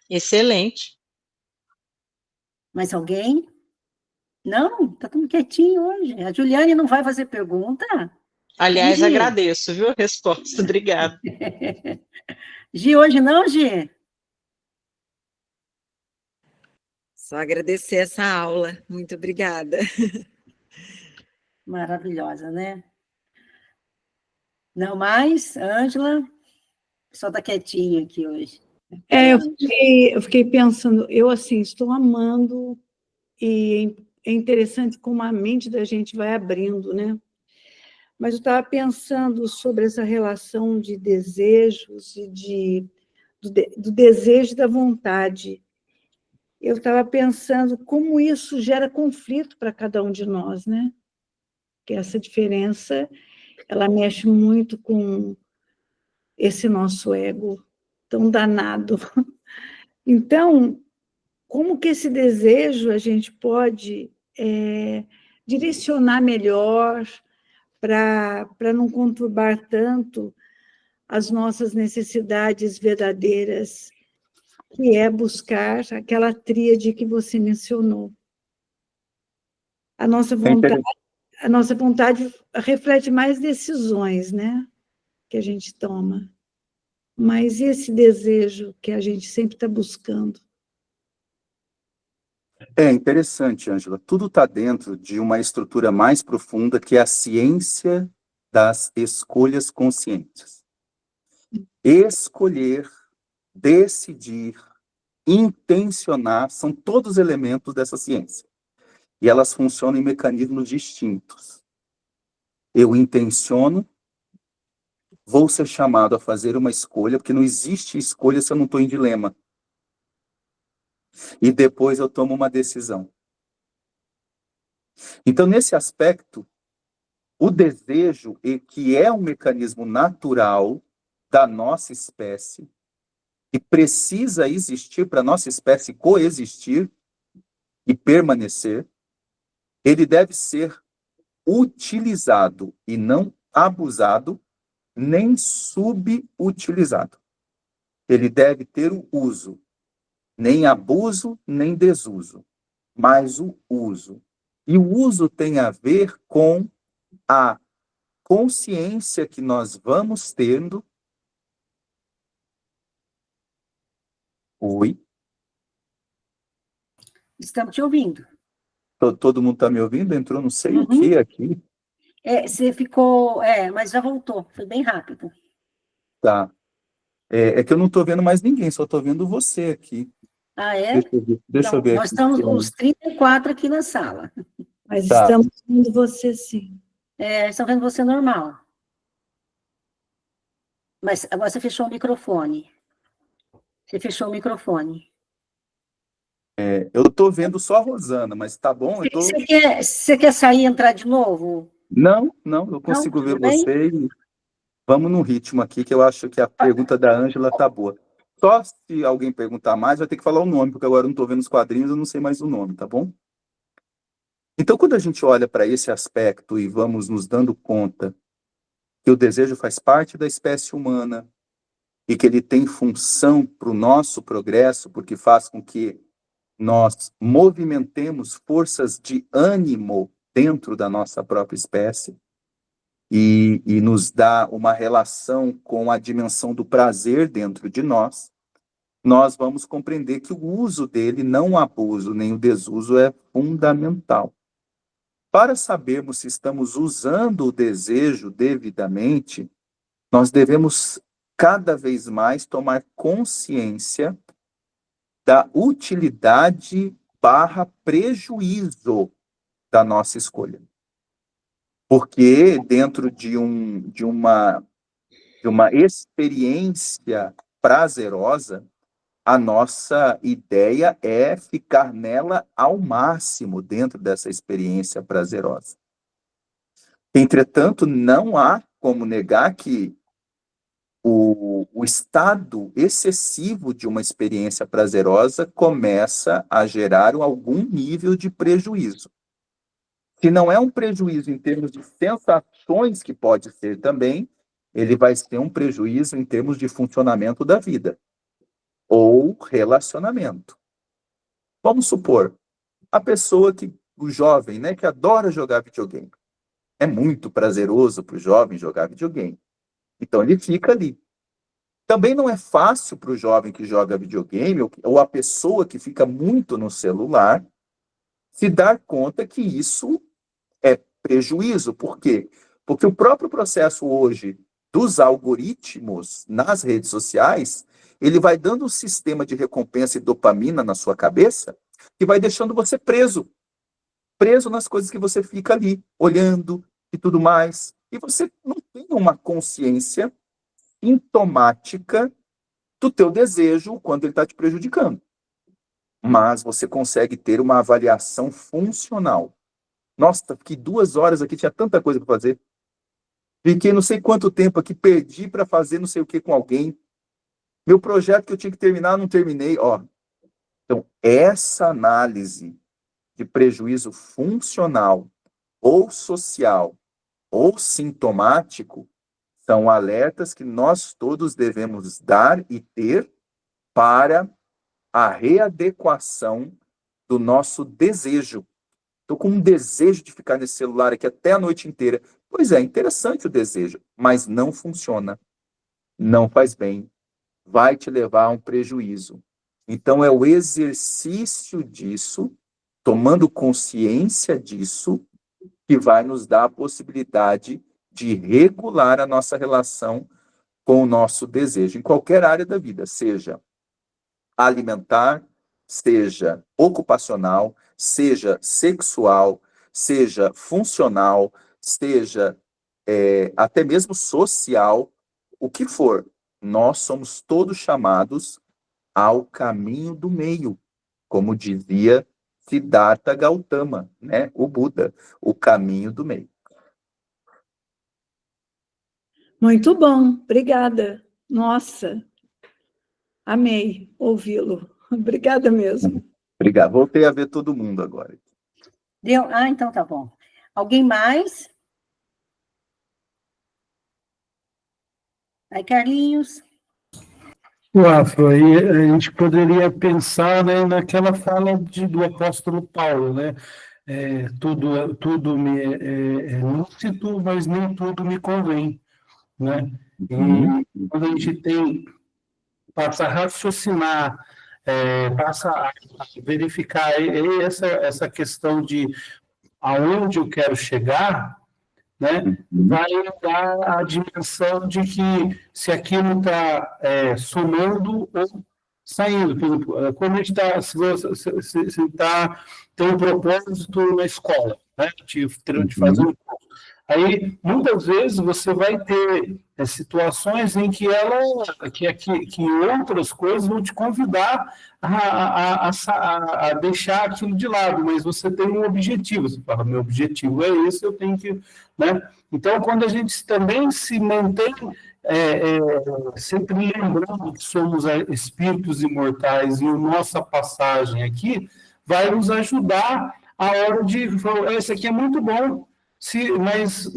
Excelente. Mais alguém? Não, tá tudo quietinho hoje. A Juliane não vai fazer pergunta? Aliás, Gi? agradeço, viu, a resposta. Obrigada. Gi, hoje não, Gi? Só agradecer essa aula. Muito obrigada. Maravilhosa, né? Não mais? Ângela? Só tá quietinha aqui hoje. Eu fiquei pensando, eu assim, estou amando, e é interessante como a mente da gente vai abrindo, né? Mas eu estava pensando sobre essa relação de desejos e do desejo e da vontade. Eu estava pensando como isso gera conflito para cada um de nós, né? Que essa diferença, ela mexe muito com esse nosso ego tão danado. Então, como que esse desejo a gente pode direcionar melhor para não conturbar tanto as nossas necessidades verdadeiras, que é buscar aquela tríade que você mencionou. A nossa vontade reflete mais decisões, né, que a gente toma. Mas esse desejo que a gente sempre está buscando. É interessante, Ângela. Tudo está dentro de uma estrutura mais profunda que é a ciência das escolhas conscientes. Escolher, decidir, intencionar, são todos elementos dessa ciência. E elas funcionam em mecanismos distintos. Eu intenciono, vou ser chamado a fazer uma escolha, porque não existe escolha se eu não estou em dilema. E depois eu tomo uma decisão. Então, nesse aspecto, o desejo, que é um mecanismo natural da nossa espécie, que precisa existir para a nossa espécie coexistir e permanecer, ele deve ser utilizado e não abusado, nem subutilizado. Ele deve ter o uso, nem abuso, nem desuso. mas o uso. E o uso tem a ver com a consciência que nós vamos tendo. Oi, Estamos te ouvindo. todo mundo está me ouvindo? Entrou não sei o Uhum. que aqui. Você ficou, mas já voltou, foi bem rápido. Tá. É que eu não estou vendo mais ninguém, só estou vendo você aqui. Ah, é? Deixa eu Então, ver nós aqui. estamos os 34 aqui na sala. Mas Tá. estamos vendo você sim. Estão vendo você normal. Mas agora você fechou o microfone. Você fechou o microfone. Eu estou vendo só a Rosana, mas tá bom? Eu tô... Você quer sair e entrar de novo? Não, eu Não, consigo ver tudo bem? você e vamos no ritmo aqui, que eu acho que a pergunta da Ângela tá boa. Só se alguém perguntar mais, vai ter que falar o nome, porque agora eu não estou vendo os quadrinhos, eu não sei mais o nome, tá bom? Então, quando a gente olha para esse aspecto e vamos nos dando conta que o desejo faz parte da espécie humana e que ele tem função para o nosso progresso, porque faz com que nós movimentemos forças de ânimo dentro da nossa própria espécie e nos dá uma relação com a dimensão do prazer dentro de nós, nós vamos compreender que o uso dele, não o abuso nem o desuso, é fundamental. Para sabermos se estamos usando o desejo devidamente, nós devemos cada vez mais tomar consciência da utilidade barra prejuízo da nossa escolha. Porque dentro de uma experiência prazerosa, a nossa ideia é ficar nela ao máximo dentro dessa experiência prazerosa. Entretanto, não há como negar que o estado excessivo de uma experiência prazerosa começa a gerar algum nível de prejuízo. Se não é um prejuízo em termos de sensações, que pode ser também, ele vai ser um prejuízo em termos de funcionamento da vida ou relacionamento. Vamos supor, a pessoa o jovem, né, que adora jogar videogame. É muito prazeroso para o jovem jogar videogame. Então ele fica ali. Também não é fácil para o jovem que joga videogame ou a pessoa que fica muito no celular se dar conta que isso é prejuízo. Por quê? Porque o próprio processo hoje dos algoritmos nas redes sociais, ele vai dando um sistema de recompensa e dopamina na sua cabeça que vai deixando você preso nas coisas que você fica ali, olhando e tudo mais. E você não tem uma consciência sintomática do teu desejo quando ele está te prejudicando. Mas você consegue ter uma avaliação funcional. Nossa, fiquei 2 horas aqui, tinha tanta coisa para fazer. Fiquei não sei quanto tempo aqui, perdi para fazer não sei o que com alguém. Meu projeto que eu tinha que terminar, não terminei. Ó. Então, essa análise de prejuízo funcional ou social ou sintomático são alertas que nós todos devemos dar e ter para a readequação do nosso desejo. Estou com um desejo de ficar nesse celular aqui até a noite inteira. Pois é, interessante o desejo, mas não funciona. Não faz bem. Vai te levar a um prejuízo. Então, é o exercício disso, tomando consciência disso, que vai nos dar a possibilidade de regular a nossa relação com o nosso desejo, em qualquer área da vida, seja alimentar, seja ocupacional, seja sexual, seja funcional, seja até mesmo social, o que for. Nós somos todos chamados ao caminho do meio, como dizia Siddhartha Gautama, né? O Buda, o caminho do meio. Muito bom, obrigada. Nossa, amei ouvi-lo. Obrigada mesmo. Obrigado. Voltei a ver todo mundo agora. Deu? Ah, então tá bom. Alguém mais? Aí, Carlinhos. Afro, aí a gente poderia pensar, né, naquela fala do apóstolo Paulo, né? Tudo me é lícito, mas nem tudo me convém, né? Uhum. E quando a gente passa a raciocinar, passa a verificar essa questão de aonde eu quero chegar, né, Uhum. vai dar a dimensão de que se aquilo está somando ou saindo. Por exemplo, quando a gente está, se você tem um propósito na escola, né, de fazer Uhum. um curso, aí muitas vezes você vai ter situações em que que outras coisas vão te convidar a deixar aquilo de lado, mas você tem um objetivo. Você fala, meu objetivo é esse, eu tenho que, né? Então, quando a gente também se mantém sempre lembrando que somos espíritos imortais e a nossa passagem aqui vai nos ajudar a hora de falar, esse aqui é muito bom, mas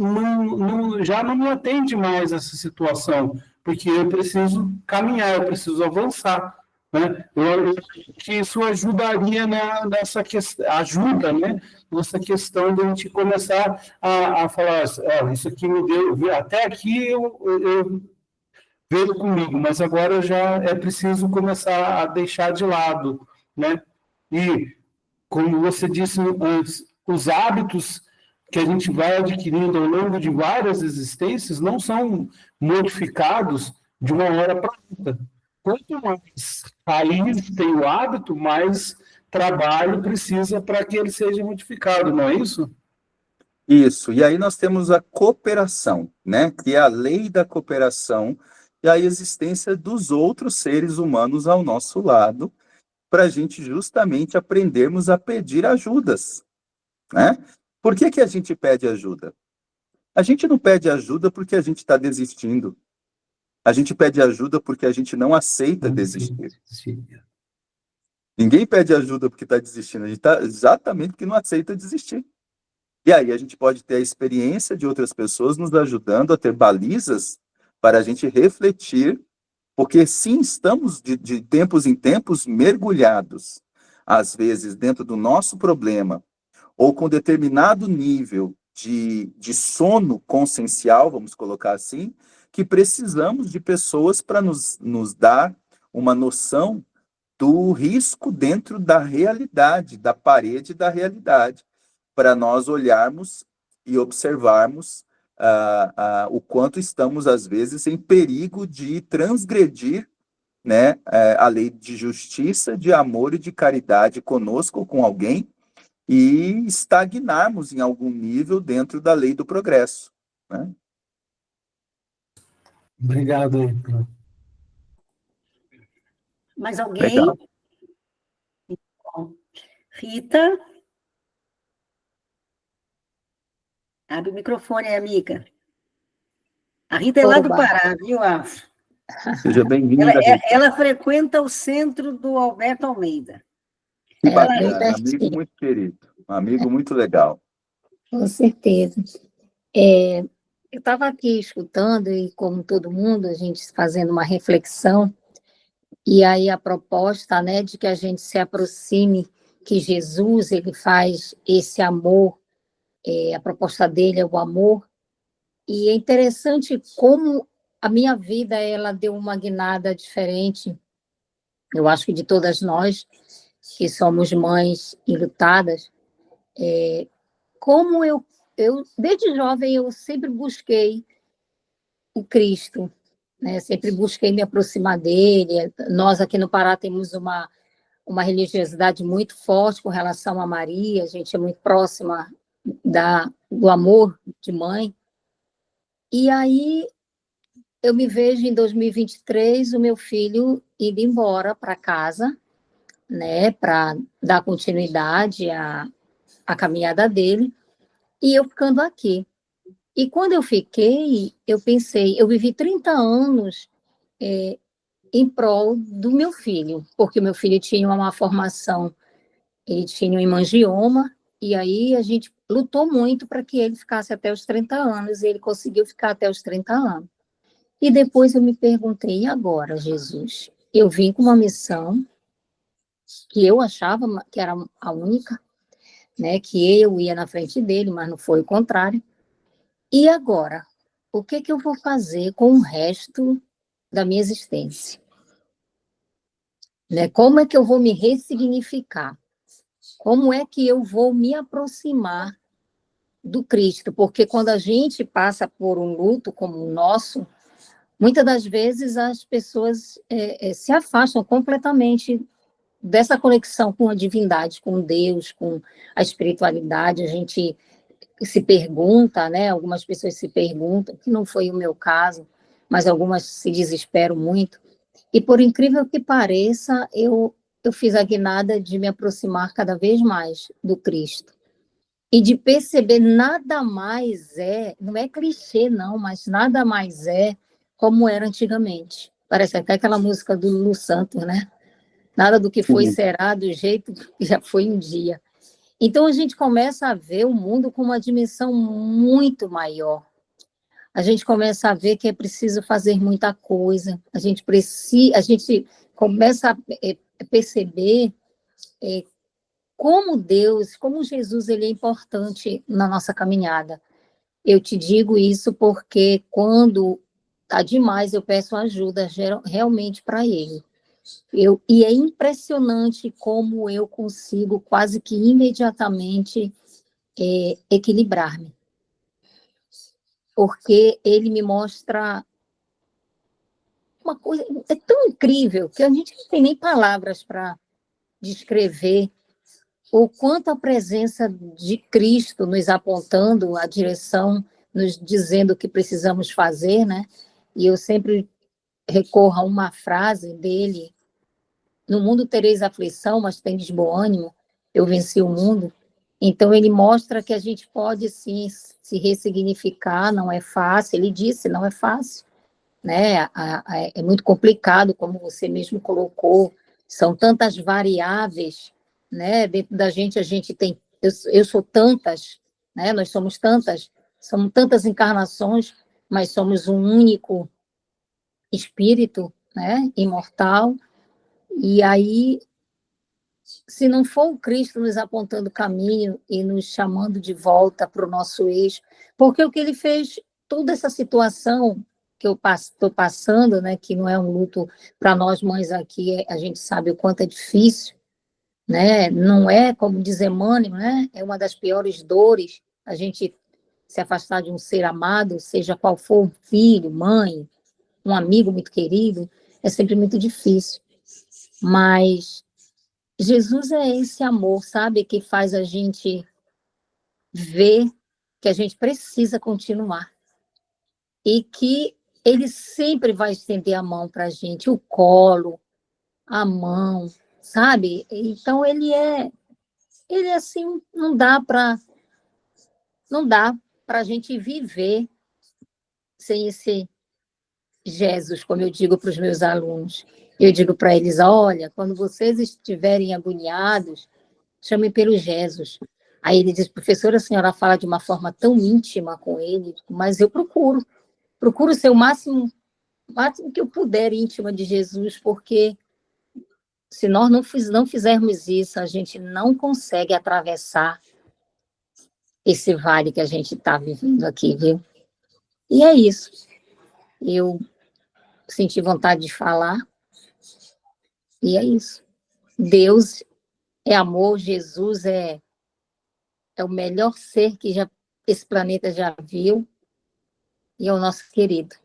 já não me atende mais essa situação, porque eu preciso caminhar, eu preciso avançar. Né? Eu acho que isso ajudaria nessa questão, ajuda, né? Nessa questão de a gente começar a falar, isso aqui me deu, até aqui eu veio comigo, mas agora já é preciso começar a deixar de lado, né? E, como você disse antes, os hábitos que a gente vai adquirindo ao longo de várias existências não são modificados de uma hora para outra. Quanto mais raiz tem o hábito, mais trabalho precisa para que ele seja modificado, não é isso? Isso, e aí nós temos a cooperação, né? Que é a lei da cooperação e a existência dos outros seres humanos ao nosso lado, para a gente justamente aprendermos a pedir ajudas, né? Por que que a gente pede ajuda? A gente não pede ajuda porque a gente está desistindo. A gente pede ajuda porque a gente não aceita desistir. Ninguém pede ajuda porque está desistindo, a gente está exatamente porque não aceita desistir. E aí a gente pode ter a experiência de outras pessoas nos ajudando a ter balizas para a gente refletir, porque sim, estamos de tempos em tempos mergulhados, às vezes dentro do nosso problema, ou com determinado nível de sono consciencial, vamos colocar assim, que precisamos de pessoas para nos dar uma noção do risco dentro da realidade, da parede da realidade, para nós olharmos e observarmos o quanto estamos, às vezes, em perigo de transgredir, né, a lei de justiça, de amor e de caridade conosco ou com alguém, e estagnarmos em algum nível dentro da lei do progresso, né? Obrigado aí. Mais alguém? Legal. Bom, Rita? Abre o microfone, amiga. A Rita é lá do Oba. Pará, viu, Afro? Seja bem-vinda, Rita. Ela frequenta o centro do Alberto Almeida. Que Bem bacana, amigo pertinho, muito querido, um amigo muito legal. com certeza. Eu estava aqui escutando, e como todo mundo, a gente fazendo uma reflexão, e aí a proposta, né, de que a gente se aproxime, que Jesus, ele faz esse amor, a proposta dele é o amor, e é interessante como a minha vida, ela deu uma guinada diferente, eu acho que de todas nós, que somos mães enlutadas, como desde jovem, eu sempre busquei o Cristo, né? Sempre busquei me aproximar dele. Nós aqui no Pará temos uma religiosidade muito forte com relação a Maria, a gente é muito próxima do amor de mãe. E aí eu me vejo em 2023 o meu filho indo embora para casa, né, para dar continuidade à caminhada dele, e eu ficando aqui. E quando eu fiquei, eu pensei, eu vivi 30 anos em prol do meu filho, porque o meu filho tinha uma formação, ele tinha um hemangioma, e aí a gente lutou muito para que ele ficasse até os 30 anos, e ele conseguiu ficar até os 30 anos. E depois eu me perguntei, e agora, Jesus? eu vim com uma missão que eu achava que era a única, né, que eu ia na frente dele, mas não foi o contrário. E agora, o que que eu vou fazer com o resto da minha existência? Né? Como é que eu vou me ressignificar? Como é que eu vou me aproximar do Cristo? Porque quando a gente passa por um luto como o nosso, muitas das vezes as pessoas se afastam completamente dessa conexão com a divindade, com Deus, com a espiritualidade. A gente se pergunta, né? Algumas pessoas se perguntam, que não foi o meu caso, mas algumas se desesperam muito. E por incrível que pareça, eu fiz a guinada de me aproximar cada vez mais do Cristo. E de perceber nada mais não é clichê não, mas nada mais como era antigamente. Parece até aquela música do Lulu Santos, né? Nada do que foi será do jeito que já foi um dia. Então a gente começa a ver o mundo com uma dimensão muito maior. A gente começa a ver que é preciso fazer muita coisa. A gente começa a perceber como Deus, como Jesus, ele é importante na nossa caminhada. Eu te digo isso porque quando está demais, eu peço ajuda realmente para ele. E é impressionante como eu consigo quase que imediatamente equilibrar-me. Porque ele me mostra uma coisa, é tão incrível que a gente não tem nem palavras para descrever o quanto a presença de Cristo nos apontando a direção, nos dizendo o que precisamos fazer, né? E eu sempre recorro a uma frase dele: no mundo tereis aflição, mas tendes bom ânimo, eu venci o mundo. Então ele mostra que a gente pode sim se ressignificar, não é fácil, ele disse, não é fácil, né? É muito complicado, como você mesmo colocou, são tantas variáveis, né? Dentro da gente a gente tem, eu sou tantas, né? Nós somos tantas encarnações, mas somos um único espírito, né? Imortal. E aí, se não for o Cristo nos apontando o caminho e nos chamando de volta para o nosso eixo, porque o que ele fez, toda essa situação que eu estou passando, né, que não é um luto para nós mães aqui, a gente sabe o quanto é difícil, né? Não é, como diz Emmanuel, né? É uma das piores dores, a gente se afastar de um ser amado, seja qual for, um filho, mãe, um amigo muito querido, é sempre muito difícil. Mas Jesus é esse amor, sabe, que faz a gente ver que a gente precisa continuar e que ele sempre vai estender a mão para a gente, o colo, a mão, sabe? Então ele é assim, não dá para a gente viver sem esse Jesus, como eu digo para os meus alunos. Eu digo para eles: olha, quando vocês estiverem agoniados, chame pelo Jesus. Aí ele diz: professora, a senhora fala de uma forma tão íntima com ele, mas eu procuro ser o máximo que eu puder íntima de Jesus, porque se nós não fizermos isso, a gente não consegue atravessar esse vale que a gente está vivendo aqui, viu? E é isso. Eu senti vontade de falar, e é isso. Deus é amor, Jesus é o melhor ser que esse planeta já viu, e é o nosso querido.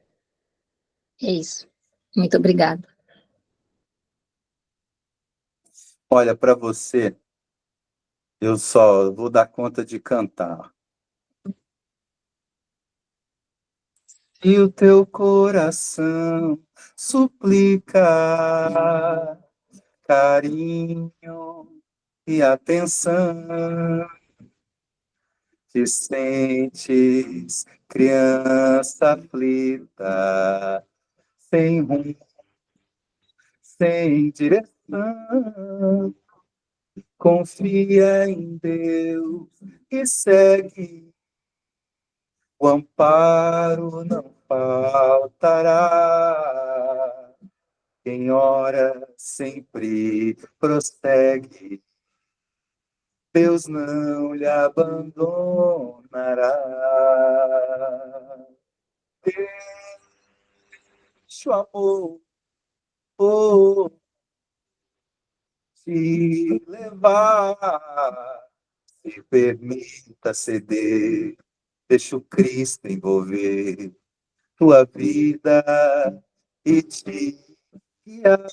É isso. Muito obrigada. Olha, para você, eu só vou dar conta de cantar. E o teu coração suplica carinho e atenção. Te sentes criança aflita, sem rumo, sem direção. Confia em Deus e segue, o amparo não faltará. quem ora sempre prossegue, Deus não lhe abandonará. Deixa o amor te levar, se permita ceder, deixa o Cristo envolver tua vida e te guiar.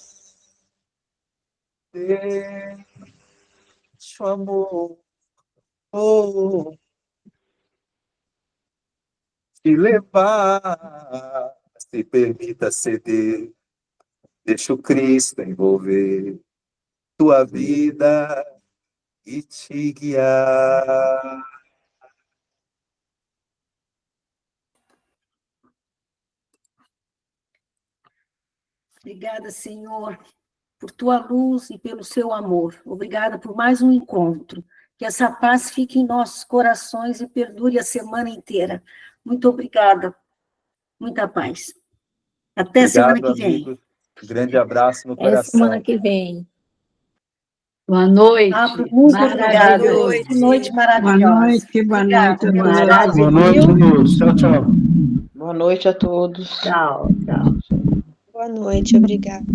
Deixa o amor te levar, se permita ceder, deixa o Cristo envolver tua vida e te guiar. Obrigada, Senhor, por tua luz e pelo seu amor. Obrigada por mais um encontro. Que essa paz fique em nossos corações e perdure a semana inteira. Muito obrigada. Muita paz. Até semana que vem. Amigo. Grande abraço no Até coração. semana que vem. Boa noite. Muito obrigada. Maravilhoso. Que noite Boa maravilhosa. noite, boa noite. Obrigada. Maravilhoso. Boa noite, Luz. Tchau, tchau. Boa noite a todos. Tchau, tchau. Boa noite, obrigada.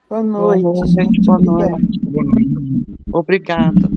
Boa noite, gente. Boa noite. Boa noite. Obrigada.